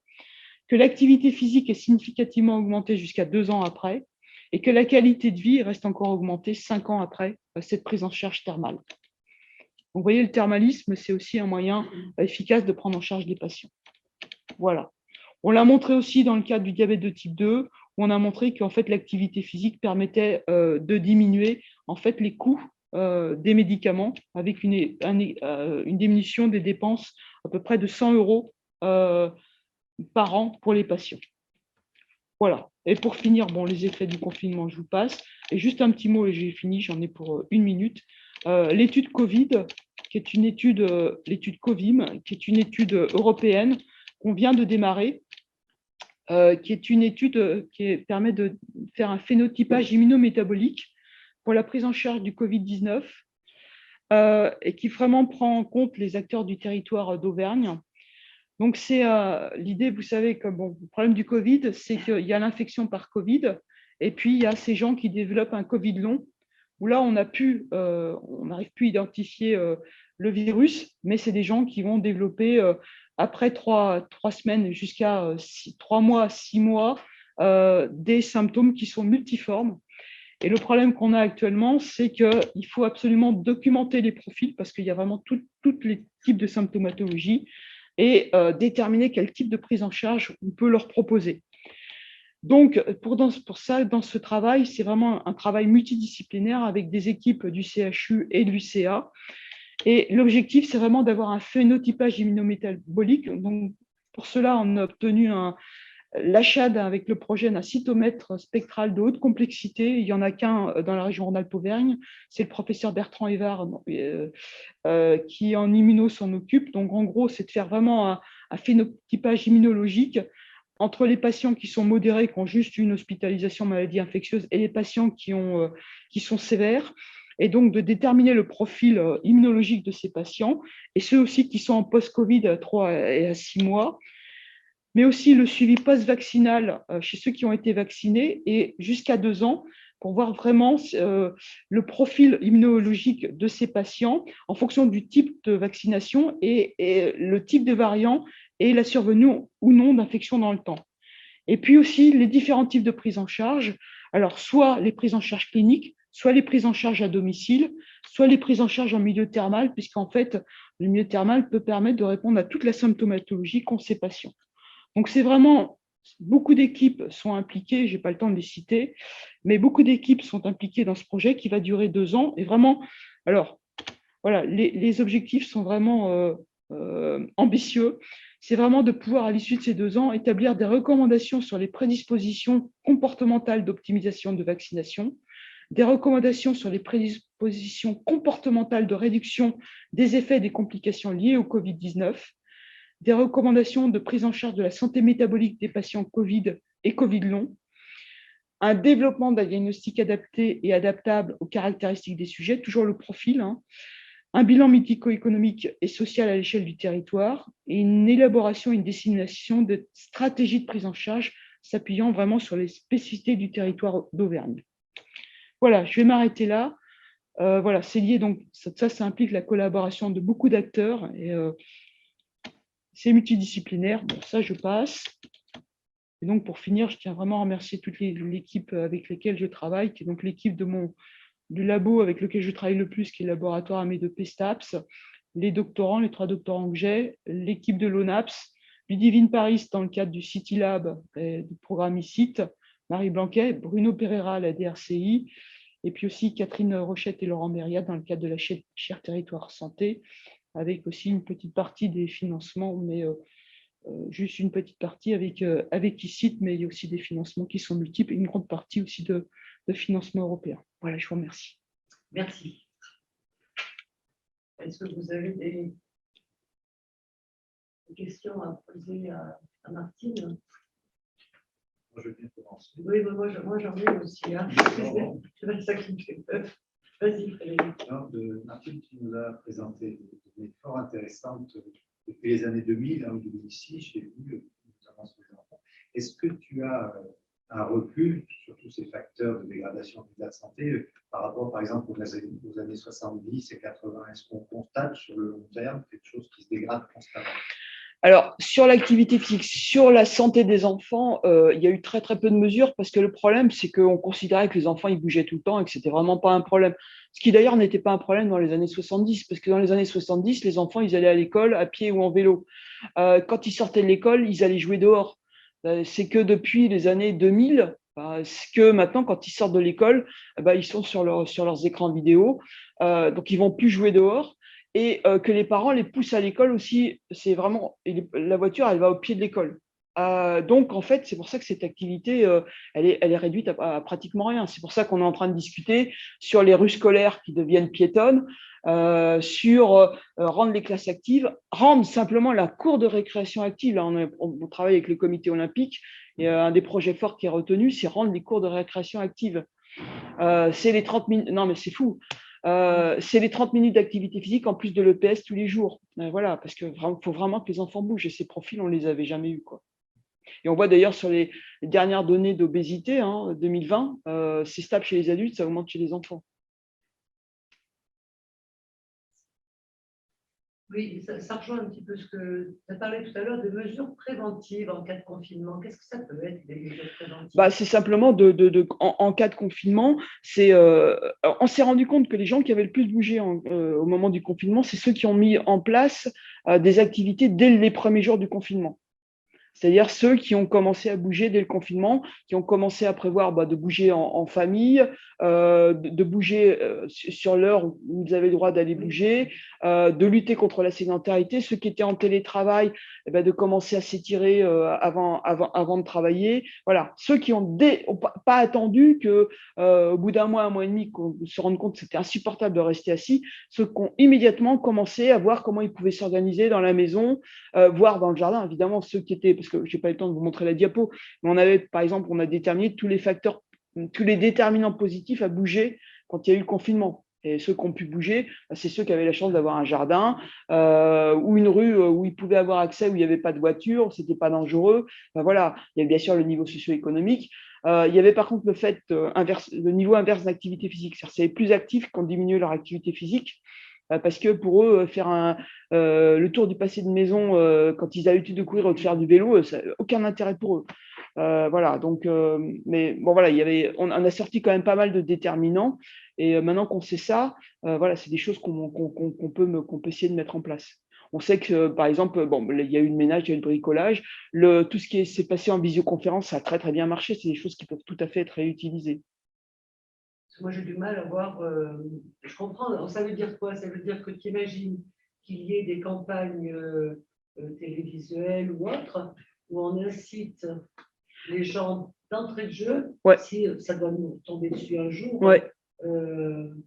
que l'activité physique est significativement augmentée jusqu'à 2 ans après, et que la qualité de vie reste encore augmentée 5 ans après cette prise en charge thermale. Vous voyez, le thermalisme, c'est aussi un moyen efficace de prendre en charge les patients. Voilà. On l'a montré aussi dans le cadre du diabète de type 2, où on a montré qu'en fait, l'activité physique permettait de diminuer en fait, les coûts des médicaments avec une diminution des dépenses à peu près de 100 € par an pour les patients. Voilà. Et pour finir, bon, les effets du confinement, je vous passe. Et juste un petit mot, et j'ai fini, j'en ai pour 1 minute. L'étude Covid, qui est une étude, l'étude Covim, qui est une étude européenne qu'on vient de démarrer, qui est une étude permet de faire un phénotypage immunométabolique pour la prise en charge du Covid-19 et qui vraiment prend en compte les acteurs du territoire d'Auvergne. Donc, c'est l'idée, vous savez, que bon, le problème du Covid, c'est qu'il y a l'infection par Covid, et puis il y a ces gens qui développent un Covid long, où là, on n'arrive plus à identifier le virus, mais c'est des gens qui vont développer, après 3 semaines jusqu'à 3 mois, 6 mois, des symptômes qui sont multiformes. Et le problème qu'on a actuellement, c'est qu'il faut absolument documenter les profils, parce qu'il y a vraiment tous les types de symptomatologie, et déterminer quel type de prise en charge on peut leur proposer. Donc, pour ça, dans ce travail, c'est vraiment un travail multidisciplinaire avec des équipes du CHU et de l'UCA. Et l'objectif, c'est vraiment d'avoir un phénotypage immunométabolique. Donc, pour cela, on a obtenu l'achat avec le projet d'un cytomètre spectral de haute complexité. Il n'y en a qu'un dans la région Rhône-Alpes-Auvergne. C'est le professeur Bertrand Évard qui en immuno s'en occupe. Donc, en gros, c'est de faire vraiment un phénotypage immunologique entre les patients qui sont modérés, qui ont juste une hospitalisation maladie infectieuse, et les patients qui sont sévères, et donc de déterminer le profil immunologique de ces patients, et ceux aussi qui sont en post-Covid à 3 et à 6 mois, mais aussi le suivi post-vaccinal chez ceux qui ont été vaccinés et jusqu'à 2 ans, pour voir vraiment le profil immunologique de ces patients en fonction du type de vaccination et le type de variant et la survenue ou non d'infection dans le temps. Et puis aussi les différents types de prise en charge. Alors, soit les prises en charge cliniques, soit les prises en charge à domicile, soit les prises en charge en milieu thermal, puisqu'en fait, le milieu thermal peut permettre de répondre à toute la symptomatologie qu'ont ces patients. Donc, c'est vraiment, beaucoup d'équipes sont impliquées, je n'ai pas le temps de les citer, mais beaucoup d'équipes sont impliquées dans ce projet qui va durer 2 ans. Et vraiment, alors, voilà, les objectifs sont vraiment ambitieux. C'est vraiment de pouvoir, à l'issue de ces 2 ans, établir des recommandations sur les prédispositions comportementales d'optimisation de vaccination, des recommandations sur les prédispositions comportementales de réduction des effets et des complications liées au Covid-19, des recommandations de prise en charge de la santé métabolique des patients Covid et Covid long, un développement d'un diagnostic adapté et adaptable aux caractéristiques des sujets, toujours le profil, un bilan médico-économique et social à l'échelle du territoire et une élaboration et une dissémination de stratégies de prise en charge s'appuyant vraiment sur les spécificités du territoire d'Auvergne. Voilà, je vais m'arrêter là. Voilà, c'est lié, donc ça implique la collaboration de beaucoup d'acteurs et c'est multidisciplinaire. Bon, ça, je passe. Et donc, pour finir, je tiens vraiment à remercier toute l'équipe avec laquelle je travaille, qui est donc l'équipe du labo avec lequel je travaille le plus, qui est le laboratoire AME2P STAPS, les doctorants, les 3 doctorants que j'ai, l'équipe de l'ONAPS, Ludivine Paris dans le cadre du CityLab, du programme ICIT, Marie Blanquet, Bruno Pereira à la DRCI, et puis aussi Catherine Rochette et Laurent Méria dans le cadre de la chaire Territoire Santé, avec aussi une petite partie des financements, mais juste une petite partie avec ICIT, mais il y a aussi des financements qui sont multiples, et une grande partie aussi de financement européen. Voilà, je vous remercie. Merci. Est-ce que vous avez des questions à poser à Martine? Moi, je viens commencer. Oui, moi j'en ai aussi. Hein. C'est ça qui me fait peur. Vas-y, Frédéric. Martine, tu nous as présenté des données fort intéressantes depuis les années 2000, ou 2006, j'ai vu, notamment sur les enfants. Est-ce que tu as un recul sur tous ces facteurs de dégradation de la santé par rapport, par exemple, aux années 70 et 80? Est-ce qu'on constate sur le long terme quelque chose qui se dégrade constamment? Alors, sur l'activité physique, sur la santé des enfants, il y a eu très très peu de mesures parce que le problème, c'est qu'on considérait que les enfants ils bougeaient tout le temps et que c'était vraiment pas un problème. Ce qui d'ailleurs n'était pas un problème dans les années 70, parce que dans les années 70, les enfants ils allaient à l'école à pied ou en vélo. Quand ils sortaient de l'école, ils allaient jouer dehors. C'est que depuis les années 2000, que maintenant, quand ils sortent de l'école, ils sont sur leurs écrans vidéo, donc ils vont plus jouer dehors. Et que les parents les poussent à l'école aussi, c'est vraiment, la voiture, elle va au pied de l'école. Donc, en fait, c'est pour ça que cette activité, elle est réduite à pratiquement rien. C'est pour ça qu'on est en train de discuter sur les rues scolaires qui deviennent piétonnes, sur rendre les classes actives, rendre simplement la cour de récréation active. Là, on travaille avec le comité olympique et un des projets forts qui est retenu, c'est rendre les cours de récréation actives. C'est les 30 minutes. Non, mais c'est fou. C'est les 30 minutes d'activité physique en plus de l'EPS tous les jours. Voilà, parce qu'il faut vraiment que les enfants bougent. Et ces profils, on ne les avait jamais eus, quoi. Et on voit d'ailleurs sur les dernières données d'obésité, 2020, c'est stable chez les adultes, ça augmente chez les enfants. Oui, ça rejoint un petit peu ce que tu as parlé tout à l'heure de mesures préventives en cas de confinement. Qu'est-ce que ça peut être, des mesures préventives? C'est simplement en cas de confinement, on s'est rendu compte que les gens qui avaient le plus bougé au moment du confinement, c'est ceux qui ont mis en place des activités dès les premiers jours du confinement. C'est-à-dire ceux qui ont commencé à bouger dès le confinement, qui ont commencé à prévoir de bouger en famille, de bouger sur l'heure où ils avaient le droit d'aller bouger, de lutter contre la sédentarité, ceux qui étaient en télétravail, de commencer à s'étirer avant de travailler. Voilà, ceux qui ont pas attendu qu'au bout d'un mois et demi, qu'on se rende compte que c'était insupportable de rester assis, ceux qui ont immédiatement commencé à voir comment ils pouvaient s'organiser dans la maison, voire dans le jardin, évidemment, ceux qui étaient, parce que je n'ai pas eu le temps de vous montrer la diapo, mais on avait, par exemple, on a déterminé tous les facteurs, tous les déterminants positifs à bouger quand il y a eu le confinement. Et ceux qui ont pu bouger, c'est ceux qui avaient la chance d'avoir un jardin ou une rue où ils pouvaient avoir accès, où il n'y avait pas de voiture, ce n'était pas dangereux. Voilà, il y avait bien sûr le niveau socio-économique. Il y avait par contre le niveau inverse d'activité physique. C'est-à-dire que c'est les plus actifs qui ont diminué leur activité physique. Parce que pour eux, faire le tour du pâté de maison quand ils avaient l'habitude de courir ou de faire du vélo, ça n'a aucun intérêt pour eux. Voilà, donc, mais bon, voilà, on a sorti quand même pas mal de déterminants. Et maintenant qu'on sait ça, voilà, c'est des choses qu'on peut essayer de mettre en place. On sait que, par exemple, il y a eu le ménage, il y a eu le bricolage. Tout ce qui s'est passé en visioconférence, ça a très, très bien marché. C'est des choses qui peuvent tout à fait être réutilisées. Moi, j'ai du mal à voir. Je comprends. Ça veut dire quoi? Ça veut dire que tu imagines qu'il y ait des campagnes télévisuelles ou autres où on incite les gens d'entrée de jeu, si ça doit nous tomber dessus un jour,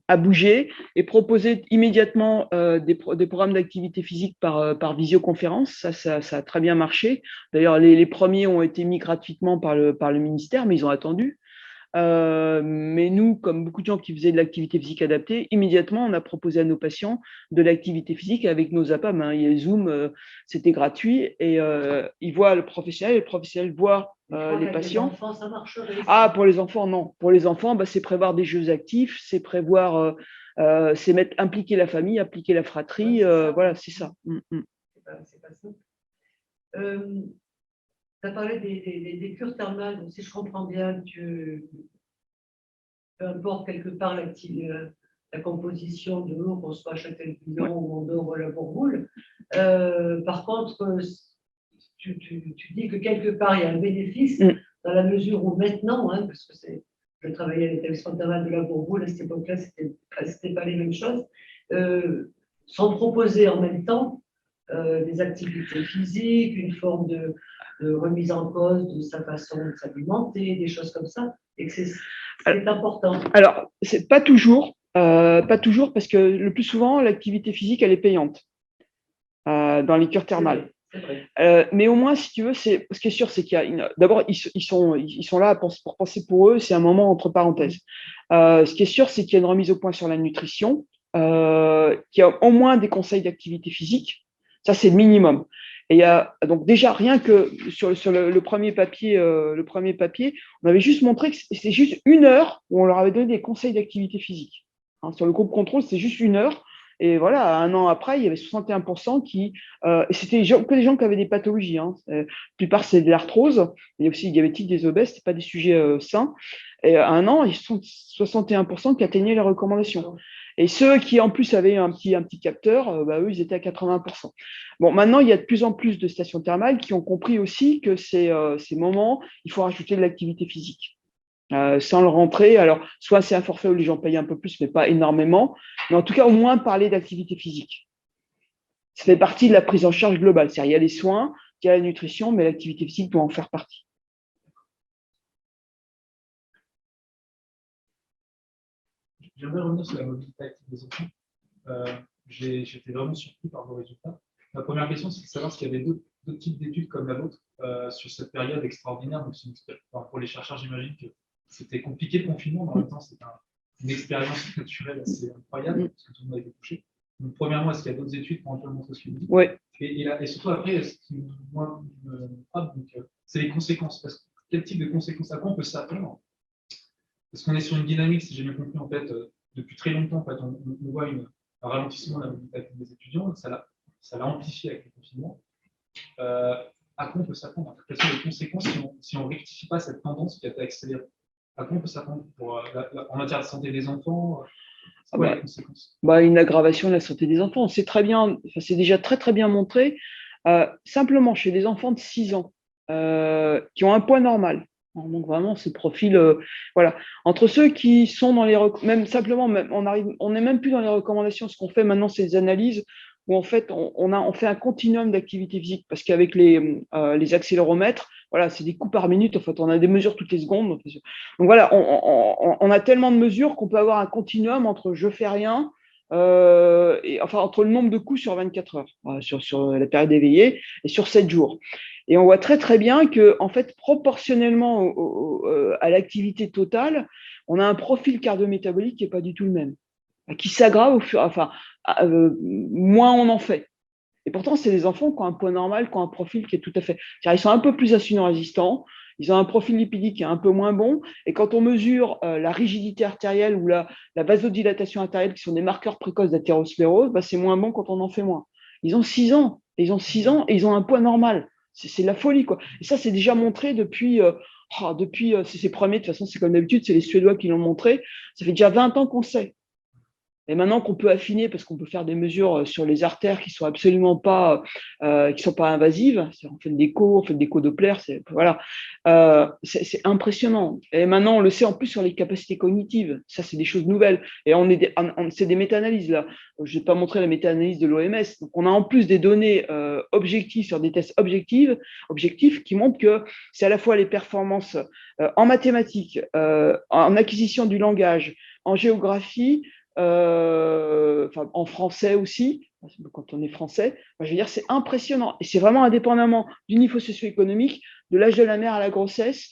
à bouger et proposer immédiatement des programmes d'activité physique par visioconférence. Ça a très bien marché. D'ailleurs, les premiers ont été mis gratuitement par le ministère, mais ils ont attendu. Mais nous, comme beaucoup de gens qui faisaient de l'activité physique adaptée, immédiatement, on a proposé à nos patients de l'activité physique avec nos APAM. Il y a Zoom, c'était gratuit et ils voient le professionnel voit les patients. Les enfants, ça marcherait. Pour les enfants, non. Pour les enfants, c'est prévoir des jeux actifs, c'est prévoir, c'est impliquer la famille, impliquer la fratrie. Voilà, c'est ça. C'est pas ça. Tu as parlé des cures thermales, donc si je comprends bien, peu importe quelque part la composition de l'eau, qu'on soit à Châtel-Guyon ou en dehors ou à la Bourboule. Par contre, tu dis que quelque part, il y a un bénéfice dans la mesure où maintenant, parce que je travaillais à l'établissement thermal de la Bourboule, à cette époque-là, c'était pas les mêmes choses, sont proposées en même temps des activités physiques, une forme de remise en cause de sa façon de s'alimenter, des choses comme ça, et que c'est important. Alors, c'est pas toujours parce que le plus souvent, l'activité physique, elle est payante dans les cures thermales. Mais au moins, si tu veux, ce qui est sûr, c'est d'abord, ils sont là pour penser pour eux, c'est un moment entre parenthèses. Ce qui est sûr, c'est qu'il y a une remise au point sur la nutrition, qu'il y a au moins des conseils d'activité physique. Ça, c'est le minimum. Et donc déjà, rien que sur le premier papier, on avait juste montré que c'était juste 1 heure où on leur avait donné des conseils d'activité physique. Sur le groupe contrôle, c'est juste 1 heure. Et voilà, 1 an après, il y avait 61% qui… et c'était que des gens qui avaient des pathologies. La plupart, c'est de l'arthrose. Il y a aussi des diabétiques, des obèses, ce n'est pas des sujets sains. Et à 1 an, ils sont 61% qui atteignaient les recommandations. Et ceux qui, en plus, avaient un petit capteur, eux, ils étaient à 80%. Bon, maintenant, il y a de plus en plus de stations thermales qui ont compris aussi que ces moments, il faut rajouter de l'activité physique. Sans le rentrer, alors soit c'est un forfait où les gens payent un peu plus, mais pas énormément, mais en tout cas au moins parler d'activité physique. Ça fait partie de la prise en charge globale, c'est-à-dire il y a les soins, il y a la nutrition, mais l'activité physique doit en faire partie. J'aimerais revenir sur la mobilité active des enfants. J'étais vraiment surpris par vos résultats. Ma première question, c'est de savoir s'il y avait d'autres types d'études comme la vôtre sur cette période extraordinaire. Donc, pour les chercheurs, j'imagine que c'était compliqué le confinement, mais en même temps, c'est une expérience culturelle assez incroyable, parce que tout le monde a été touché. Donc, premièrement, est-ce qu'il y a d'autres études pour un peu montrer ce que vous dites? Oui. Et surtout, après, ce qui moi, me frappe, c'est les conséquences. Quel type de conséquences? À quoi on peut s'attendre? Parce qu'on est sur une dynamique, si j'ai bien compris, en fait, depuis très longtemps, en fait, on voit un ralentissement de la mobilité active des étudiants, ça l'a amplifié avec le confinement. À quoi on peut s'attendre? Quelles sont les conséquences si on ne rectifie pas cette tendance qui a été accélérée? À quoi on peut s'attendre en matière de santé des enfants? C'est quoi les conséquences? Une aggravation de la santé des enfants. C'est très bien, c'est déjà très très bien montré. Simplement chez des enfants de 6 ans qui ont un poids normal. Donc vraiment, ce profil, voilà. Entre ceux qui sont dans les même simplement, on n'est même plus dans les recommandations. Ce qu'on fait maintenant, c'est des analyses où en fait, on fait un continuum d'activité physique parce qu'avec les accéléromètres, voilà, c'est des coups par minute. En fait, on a des mesures toutes les secondes. Donc voilà, on a tellement de mesures qu'on peut avoir un continuum entre je fais rien. Entre le nombre de coups sur 24 heures, voilà, sur la période éveillée, et sur 7 jours. Et on voit très très bien que, en fait, proportionnellement à l'activité totale, on a un profil cardio-métabolique qui n'est pas du tout le même, qui s'aggrave moins on en fait. Et pourtant, c'est des enfants qui ont un poids normal, qui ont un profil qui est tout à fait. Ils sont un peu plus insulino-résistants, ils ont un profil lipidique qui est un peu moins bon. Et quand on mesure la rigidité artérielle ou la vasodilatation artérielle, qui sont des marqueurs précoces d'athérosclérose, c'est moins bon quand on en fait moins. Ils ont 6 ans, et ils ont un poids normal. C'est de la folie, quoi. Et ça, c'est déjà montré depuis c'est ses premiers, de toute façon, c'est comme d'habitude, c'est les Suédois qui l'ont montré. Ça fait déjà 20 ans qu'on sait. Et maintenant qu'on peut affiner, parce qu'on peut faire des mesures sur les artères qui sont absolument pas, qui sont pas invasives, on fait de l'écho Doppler, voilà, c'est impressionnant. Et maintenant, on le sait en plus sur les capacités cognitives. Ça, c'est des choses nouvelles. Et c'est des méta-analyses là. Je ne vais pas montrer la méta-analyse de l'OMS. Donc, on a en plus des données objectives sur des tests objectifs qui montrent que c'est à la fois les performances en mathématiques, en acquisition du langage, en géographie. En français aussi, quand on est français, je veux dire, c'est impressionnant. Et c'est vraiment indépendamment du niveau socio-économique, de l'âge de la mère à la grossesse,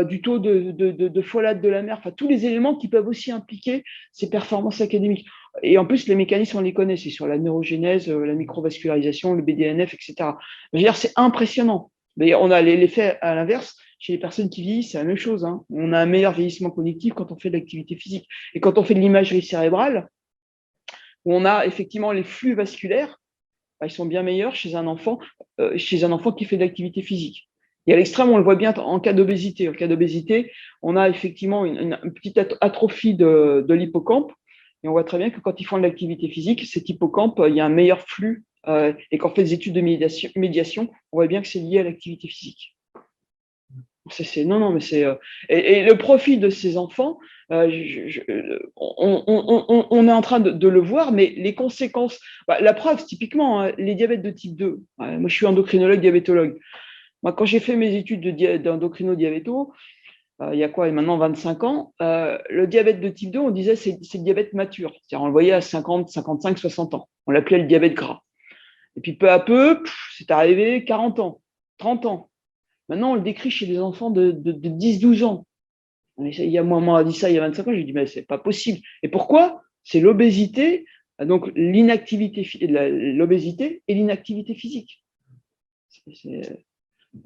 du taux de folate de la mère, tous les éléments qui peuvent aussi impliquer ces performances académiques. Et en plus, les mécanismes, on les connaît, c'est sur la neurogénèse, la microvascularisation, le BDNF, etc. Je veux dire, c'est impressionnant. Mais on a l'effet à l'inverse. Chez les personnes qui vieillissent, c'est la même chose. On a un meilleur vieillissement cognitif quand on fait de l'activité physique. Et quand on fait de l'imagerie cérébrale, où on a effectivement les flux vasculaires, ils sont bien meilleurs chez un enfant qui fait de l'activité physique. Et à l'extrême, on le voit bien en cas d'obésité. En cas d'obésité, on a effectivement une petite atrophie de l'hippocampe. Et on voit très bien que quand ils font de l'activité physique, cet hippocampe, il y a un meilleur flux. Et quand on fait des études de médiation, on voit bien que c'est lié à l'activité physique. Non, mais c'est. Et le profil de ces enfants, on est en train de le voir, mais les conséquences. La preuve, typiquement, les diabètes de type 2. Moi, je suis endocrinologue, diabétologue. Moi, quand j'ai fait mes études d'endocrino-diabéto, il y a quoi, maintenant 25 ans, le diabète de type 2, on disait c'est le diabète mature. C'est-à-dire, on le voyait à 50, 55, 60 ans. On l'appelait le diabète gras. Et puis, peu à peu, c'est arrivé 40 ans, 30 ans. Maintenant, on le décrit chez des enfants de 10-12 ans. Moi, on a dit ça il y a 25 ans, je lui ai dit, mais c'est pas possible. Et pourquoi? C'est l'obésité, donc l'obésité et l'inactivité physique.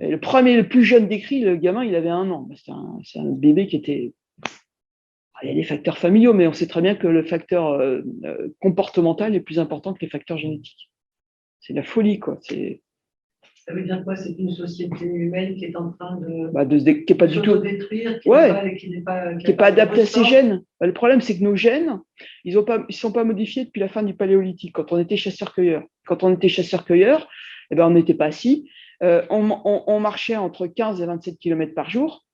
Le plus jeune décrit, le gamin, il avait 1 an. C'est un bébé qui était. Il y a des facteurs familiaux, mais on sait très bien que le facteur comportemental est plus important que les facteurs génétiques. C'est la folie, quoi. Ça veut dire quoi? C'est une société humaine qui est en train de qui n'est pas du tout détruire, qui n'est pas adaptée à ses gènes. Le problème, c'est que nos gènes, ils ne sont pas modifiés depuis la fin du Paléolithique, quand on était chasseur-cueilleur. Quand on était chasseur-cueilleur, on n'était pas assis. On marchait entre 15 et 27 km par jour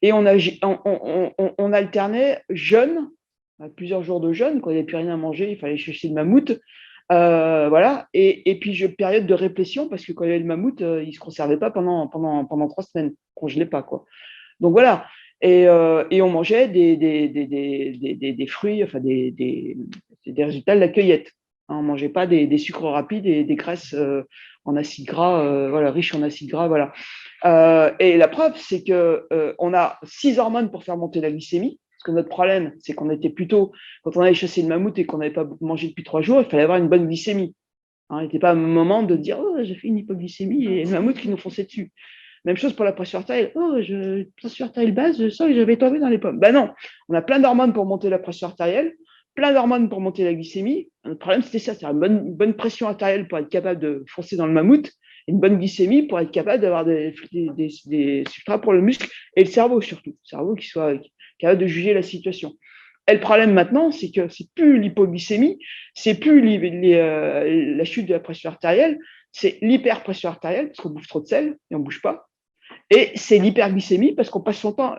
et on alternait jeûne, plusieurs jours de jeûne, quand il n'y avait plus rien à manger, il fallait chercher le mammouth, Voilà. Et puis, période de réplétion, parce que quand il y avait le mammouth, il ne se conservait pas pendant 3 semaines. On ne congelait pas, quoi. Donc, voilà. Et on mangeait des fruits, enfin, des résultats de la cueillette. Hein, on ne mangeait pas des sucres rapides et des graisses en acides gras, voilà, riches en acides gras. Voilà. Et la preuve, c'est qu'on a 6 hormones pour faire monter la glycémie. Parce que notre problème, c'est qu'on était plutôt, quand on allait chasser le mammouth et qu'on n'avait pas mangé depuis 3 jours, il fallait avoir une bonne glycémie. Hein, il n'était pas un moment de dire oh, j'ai fait une hypoglycémie et le mammouth qui nous fonçait dessus. Même chose pour la pression artérielle. Oh, pression artérielle basse, je sens que j'avais tombé dans les pommes. Ben non, on a plein d'hormones pour monter la pression artérielle, plein d'hormones pour monter la glycémie. Le problème, c'était ça, c'est une bonne pression artérielle pour être capable de foncer dans le mammouth, et une bonne glycémie pour être capable d'avoir des substrats pour le muscle et le cerveau surtout. Le cerveau qui soit capable de juger la situation. Et le problème maintenant, c'est que c'est plus l'hypoglycémie, c'est plus la chute de la pression artérielle, c'est l'hyperpression artérielle, parce qu'on bouffe trop de sel et on ne bouge pas. Et c'est l'hyperglycémie, parce qu'on passe son temps.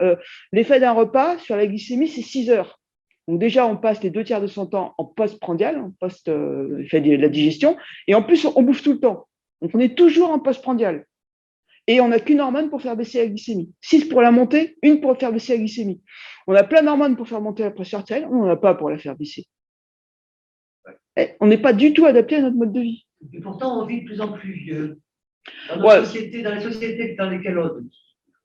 L'effet d'un repas sur la glycémie, c'est 6 heures. Donc déjà, on passe les 2 tiers de son temps en post-prandial, en post-effet de la digestion, et en plus, on bouffe tout le temps. Donc on est toujours en post-prandial. Et on n'a qu'une hormone pour faire baisser la glycémie. 6 pour la monter, une pour faire baisser la glycémie. On a plein d'hormones pour faire monter la pression artérielle, on n'en a pas pour la faire baisser. Et on n'est pas du tout adapté à notre mode de vie. Et pourtant, on vit de plus en plus vieux. Dans nos sociétés, dans les sociétés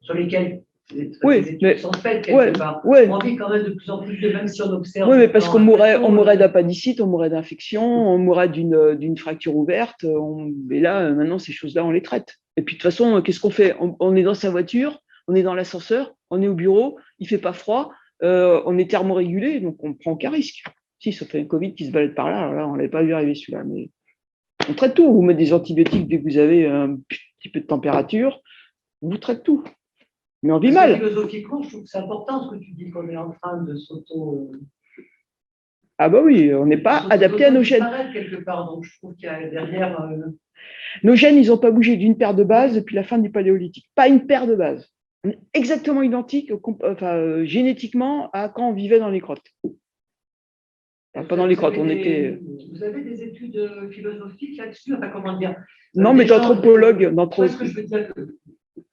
sur lesquelles les études sont faites quelque part, on vit quand même de plus en plus vieux, même si on observe. Oui, mais parce qu'on mourrait d'appendicite, on mourrait d'infection, on mourrait d'une fracture ouverte. Et là, maintenant, ces choses-là, on les traite. Et puis, de toute façon, qu'est-ce qu'on fait ? On est dans sa voiture, on est dans l'ascenseur, on est au bureau, il ne fait pas froid, on est thermorégulé, donc on ne prend aucun risque. Si, sauf un Covid qui se balade par là, alors là, on ne l'avait pas vu arriver celui-là. Mais on traite tout. Vous mettez des antibiotiques dès que vous avez un petit peu de température, on vous traite tout. Mais on vit mal. Philosophiquement, je trouve que c'est important ce que tu dis, qu'on est en train de s'auto. Ah bah oui, on n'est pas adapté à nos gènes. Quelque part, donc je trouve qu'il y a derrière. Nos gènes, ils n'ont pas bougé d'une paire de bases depuis la fin du Paléolithique. Pas une paire de bases. On est exactement identique, génétiquement, à quand on vivait dans les grottes. Pas dans les grottes, on était. Vous avez des études philosophiques là-dessus, enfin, comment dire? Non, mais d'anthropologue. Ce que je veux dire,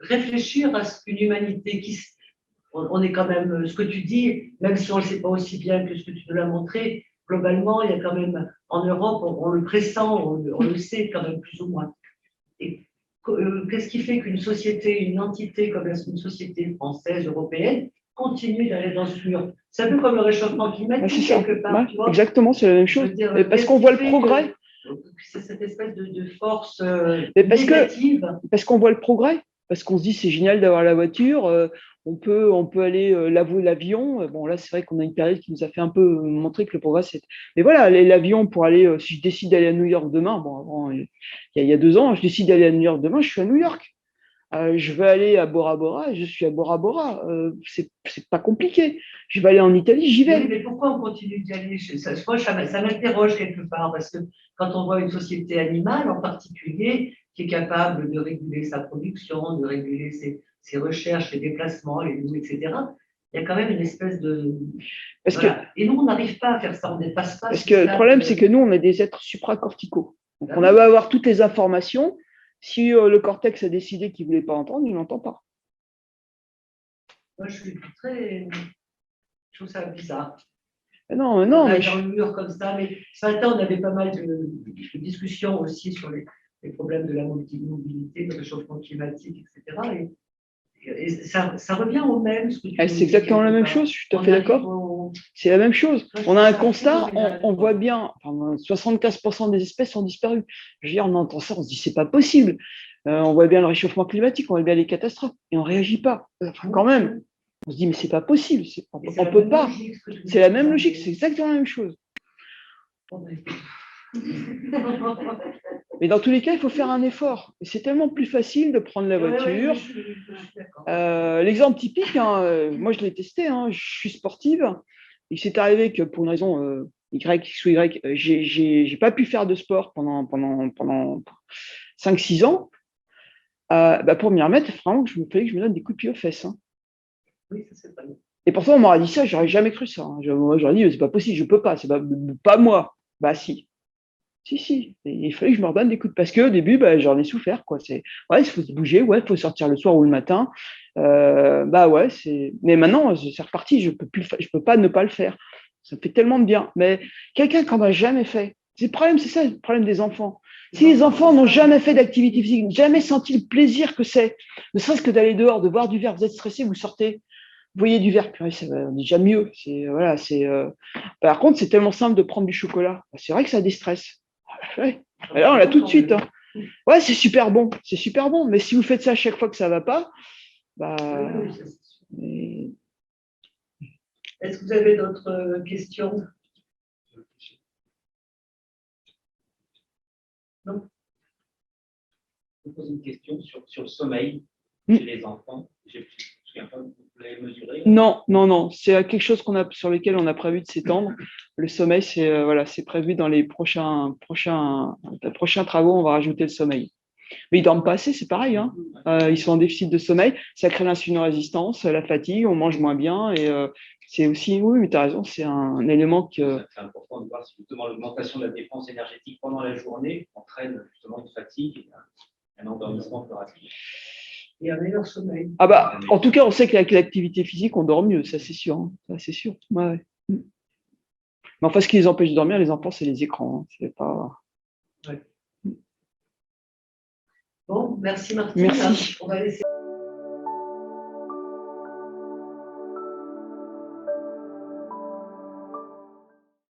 réfléchir à ce qu'une humanité qui. On est quand même, ce que tu dis, même si on ne le sait pas aussi bien que ce que tu nous l'as montré, globalement, il y a quand même, en Europe, on le pressent, on le sait quand même plus ou moins. Et qu'est-ce qui fait qu'une société, une entité comme une société française, européenne, continue d'aller dans ce mur? C'est un peu comme le réchauffement climatique, quelque part. Tu vois, exactement, c'est la même chose. Parce qu'on voit le progrès. C'est cette espèce de force négative. Parce qu'on voit le progrès. Parce qu'on se dit c'est génial d'avoir la voiture, on peut aller lavouer l'avion. Bon, là, c'est vrai qu'on a une période qui nous a fait un peu montrer que le progrès, c'est. Mais voilà, l'avion pour aller, si je décide d'aller à New York demain, bon, avant, il y a 2 ans, je décide d'aller à New York demain, je suis à New York. Je veux aller à Bora Bora, je suis à Bora Bora. C'est pas compliqué. Je vais aller en Italie, j'y vais. Mais pourquoi on continue d'y aller? Moi, ça m'interroge quelque part, parce que quand on voit une société animale en particulier, qui est capable de réguler sa production, de réguler ses recherches, ses déplacements, les loups, etc., il y a quand même une espèce de. Et nous, on n'arrive pas à faire ça, on ne dépasse pas. Parce que le problème, c'est que nous, on est des êtres supracorticaux. Donc, on a beau avoir toutes les informations. Si le cortex a décidé qu'il ne voulait pas entendre, il n'entend pas. Moi, je suis très. Je trouve ça bizarre. Non. On dans le mur comme ça, mais ce matin, on avait pas mal de discussions aussi sur les problèmes de la mobilité, le réchauffement climatique, etc. Et ça revient au même. C'est exactement la même chose, je suis tout à fait d'accord. C'est la même chose. On a un constat, on voit bien, 75% des espèces ont disparu. Je veux dire, on entend ça, on se dit, c'est pas possible. On voit bien le réchauffement climatique, on voit bien les catastrophes, et on ne réagit pas. Quand même, on se dit, mais c'est pas possible, on ne peut pas. C'est la même logique, c'est exactement la même chose. Mais dans tous les cas, il faut faire un effort. Et c'est tellement plus facile de prendre la voiture. L'exemple typique, moi je l'ai testé, je suis sportive. Il s'est arrivé que pour une raison X ou Y, j'ai pas pu faire de sport pendant 5-6 ans. Pour m'y remettre, vraiment, il fallait que je me donne des coups de pied aux fesses. Oui, ça c'est pas bien. Et pourtant, on m'aurait dit ça, j'aurais jamais cru ça. Moi, j'aurais dit, c'est pas possible, je peux pas, c'est pas moi. Bah si. Si. Et il fallait que je me redonne des coups parce qu'au début, j'en ai souffert, quoi. Ouais, il faut se bouger, ouais, il faut sortir le soir ou le matin. Ouais, mais maintenant, c'est reparti. Je peux plus, je peux pas ne pas le faire. Ça me fait tellement de bien. Mais quelqu'un qui n'en a jamais fait, c'est ça le problème des enfants. Si les enfants n'ont jamais fait d'activité physique, jamais senti le plaisir que c'est, ne serait-ce que d'aller dehors, de boire du verre, vous êtes stressé, vous sortez, vous voyez du verre, purée, ça va déjà mieux. Par contre, c'est tellement simple de prendre du chocolat. C'est vrai que ça déstresse. Ouais. Alors, on l'a tout de suite. Hein. Ouais, c'est super bon. Mais si vous faites ça à chaque fois que ça ne va pas, oui. Est-ce que vous avez d'autres questions? Non. Je vous pose une question sur le sommeil chez les enfants. Je ne me souviens pas, vous l'avez mesuré? Non. C'est quelque chose sur lequel on a prévu de s'étendre. Le sommeil, c'est prévu dans les prochains travaux, on va rajouter le sommeil. Mais ils dorment pas assez, c'est pareil. Hein. Ils sont en déficit de sommeil, ça crée l'insulino-résistance, la fatigue, on mange moins bien. Et c'est aussi, oui, mais tu as raison, c'est un élément que. C'est important de voir si justement l'augmentation de la dépense énergétique pendant la journée entraîne justement une fatigue et un endormissement plus rapide. Et un meilleur sommeil. En tout cas, on sait qu'avec l'activité physique, on dort mieux, ça c'est sûr. Hein. Ça, c'est sûr. Ouais. Mais enfin, ce qui les empêche de dormir, les enfants, c'est les écrans. Hein. C'est pas. Ouais. Bon, merci Martine. Merci. On va laisser.